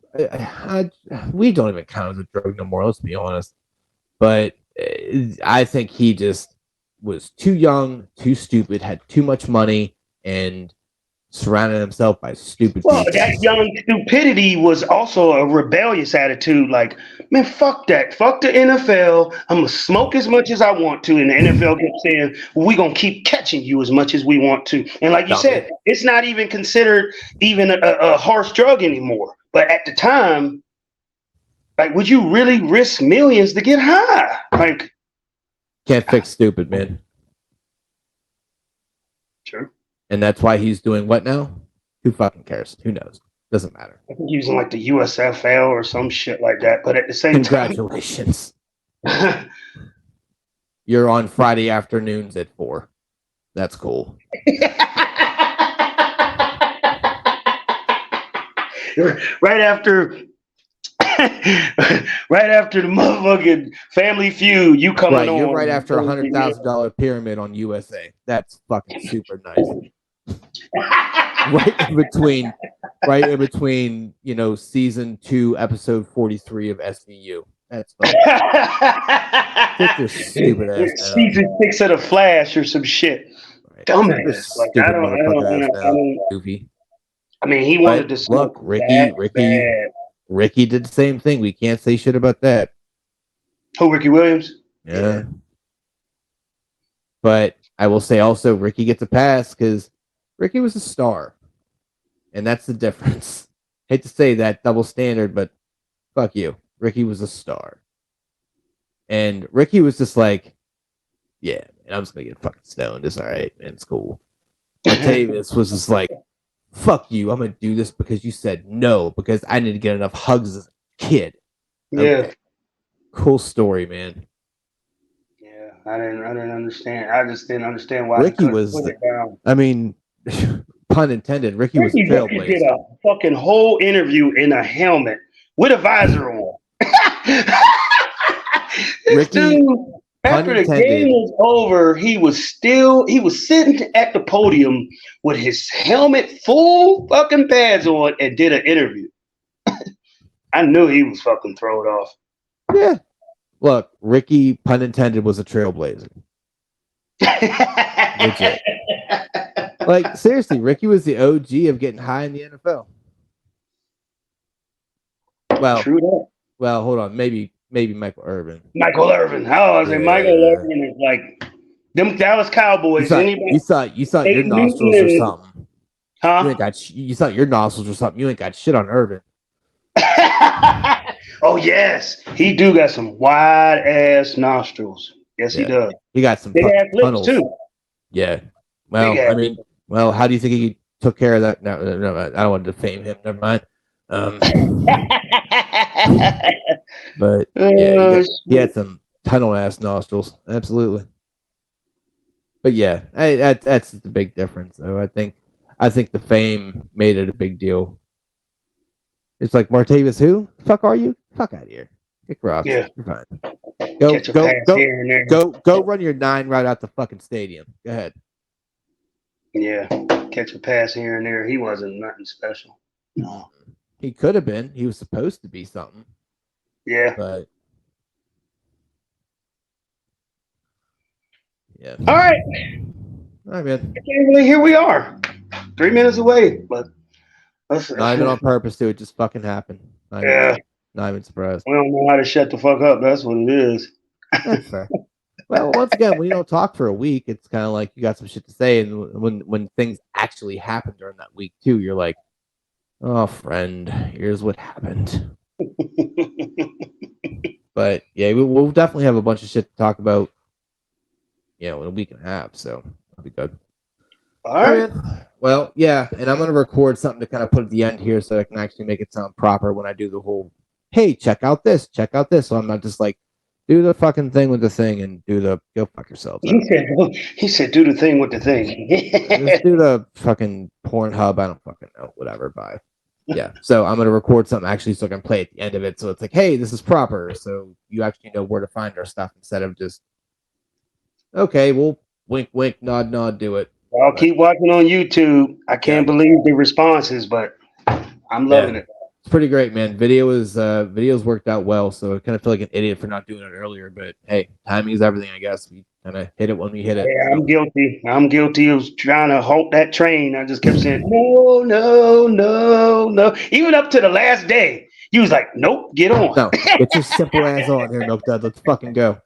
we don't even count as a drug no more. Let's be honest. But I think he just was too young, too stupid, had too much money, and surrounded himself by stupid people. That young stupidity was also a rebellious attitude. Like, man, fuck that. Fuck the NFL. I'm going to smoke as much as I want to. And the NFL kept saying, we're going to keep catching you as much as we want to. And like you said, it's not even considered even a harsh drug anymore. But at the time, like, would you really risk millions to get high? Like, can't fix stupid, man. True. And that's why he's doing what now? Who fucking cares? Who knows? Doesn't matter. I think using like the USFL or some shit like that. But at the same Congratulations. You're on Friday afternoons at 4. That's cool. Right after the motherfucking Family Feud, you coming on. You're right after $100,000 pyramid on USA. That's fucking super nice. right in between, season 2, episode 43 of SVU. That's fine. Sit your stupid ass down. Season 6 of The Flash or some shit. Right. Dumbass. Like, Stupid motherfucker ass down, goofy. I mean, he wanted to look, Ricky did the same thing. We can't say shit about that. Who, Ricky Williams? Yeah. But I will say also, Ricky gets a pass because Ricky was a star. And that's the difference. Hate to say that, double standard, but fuck you. Ricky was a star. And Ricky was just like, yeah, man, I'm just going to get fucking stoned. It's all right, man. It's cool. Martavis was just like, fuck you. I'm going to do this because you said no, because I didn't get enough hugs as a kid. Okay. Yeah. Cool story, man. Yeah, I didn't understand. I just didn't understand why Ricky was, I mean, pun intended, Ricky was a trailblazer. Ricky did a fucking whole interview in a helmet with a visor on. Ricky, dude, after the game was over, he was sitting at the podium with his helmet full fucking pads on and did an interview. I knew he was fucking thrown off. Yeah. Look, Ricky, pun intended, was a trailblazer. Legit. Like, seriously, Ricky was the OG of getting high in the NFL. Well, true that. Well, hold on. Maybe Michael Irvin. Michael Irvin. How I was saying Michael Irvin is like them Dallas Cowboys. You thought your nostrils or something. Huh? You thought your nostrils or something. You ain't got shit on Irvin. Oh yes, he do got some wide ass nostrils. Yes, he does. He got some big ass lips too. Yeah. Well, I mean, how do you think he took care of that? No, I don't want to defame him. Never mind. But yeah, he had some tunnel ass nostrils. Absolutely. But yeah, that's the big difference. Though I think the fame made it a big deal. It's like, Martavis, who the fuck are you? Fuck out of here. Kick rocks. Yeah. You're fine. Go run your 9 right out the fucking stadium. Go ahead. Yeah. Catch a pass here and there. He wasn't nothing special. No. He could have been. He was supposed to be something. Yeah. But yeah. All right, man. Here we are. 3 minutes away, but not even on purpose to it, just fucking happened. Not even surprised. We don't know how to shut the fuck up. That's what it is. That's fair. Well, once again, when you don't talk for a week, it's kind of like you got some shit to say, and when things actually happen during that week too, you're like, oh, friend, here's what happened. But yeah, we'll definitely have a bunch of shit to talk about, in a week and a half, so that'll be good. All right. Well, yeah, and I'm gonna record something to kind of put at the end here so I can actually make it sound proper when I do the whole, hey, check out this. So I'm not just like, do the fucking thing with the thing and do the go fuck yourself. He said, do the thing with the thing. Just do the fucking Pornhub. I don't fucking know. Whatever. Bye. Yeah. So I'm gonna record something actually so I can play at the end of it. So it's like, hey, this is proper. So you actually know where to find our stuff instead of just, okay, well, wink, wink, nod, nod, do it. I'll keep watching on YouTube. I can't believe the responses, but I'm loving it. It's pretty great, man. Videos worked out well, so I kind of feel like an idiot for not doing it earlier. But hey, timing is everything, I guess. We kind of hit it when we hit it. Yeah, I'm guilty. I'm guilty of trying to halt that train. I just kept saying, no, no, no, no. Even up to the last day, you was like, nope, get on. No, get your simple ass on here, Milk Dud. Let's fucking go.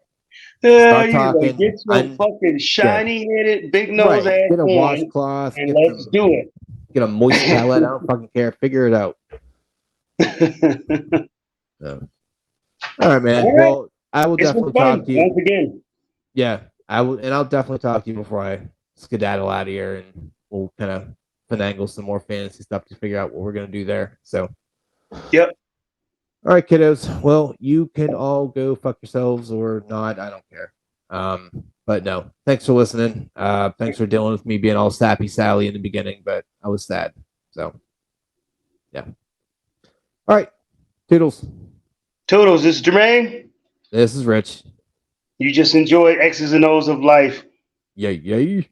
Start talking. Like, get your fucking shiny headed, big nose ass. Get a washcloth and let's do it. Get a moist palette. I don't fucking care. Figure it out. So. All right, man. All right. Well, I will definitely talk to you once again. Yeah, I will, and I'll definitely talk to you before I skedaddle out of here, and we'll kind of finagle some more fantasy stuff to figure out what we're gonna do there. So, yep. All right, kiddos. Well, you can all go fuck yourselves or not. I don't care. But no, thanks for listening. Thanks for dealing with me being all sappy Sally in the beginning, but I was sad. So, yeah. All right. Toodles. Toodles, this is Jermaine. This is Rich. You just enjoy X's and O's of life. Yay.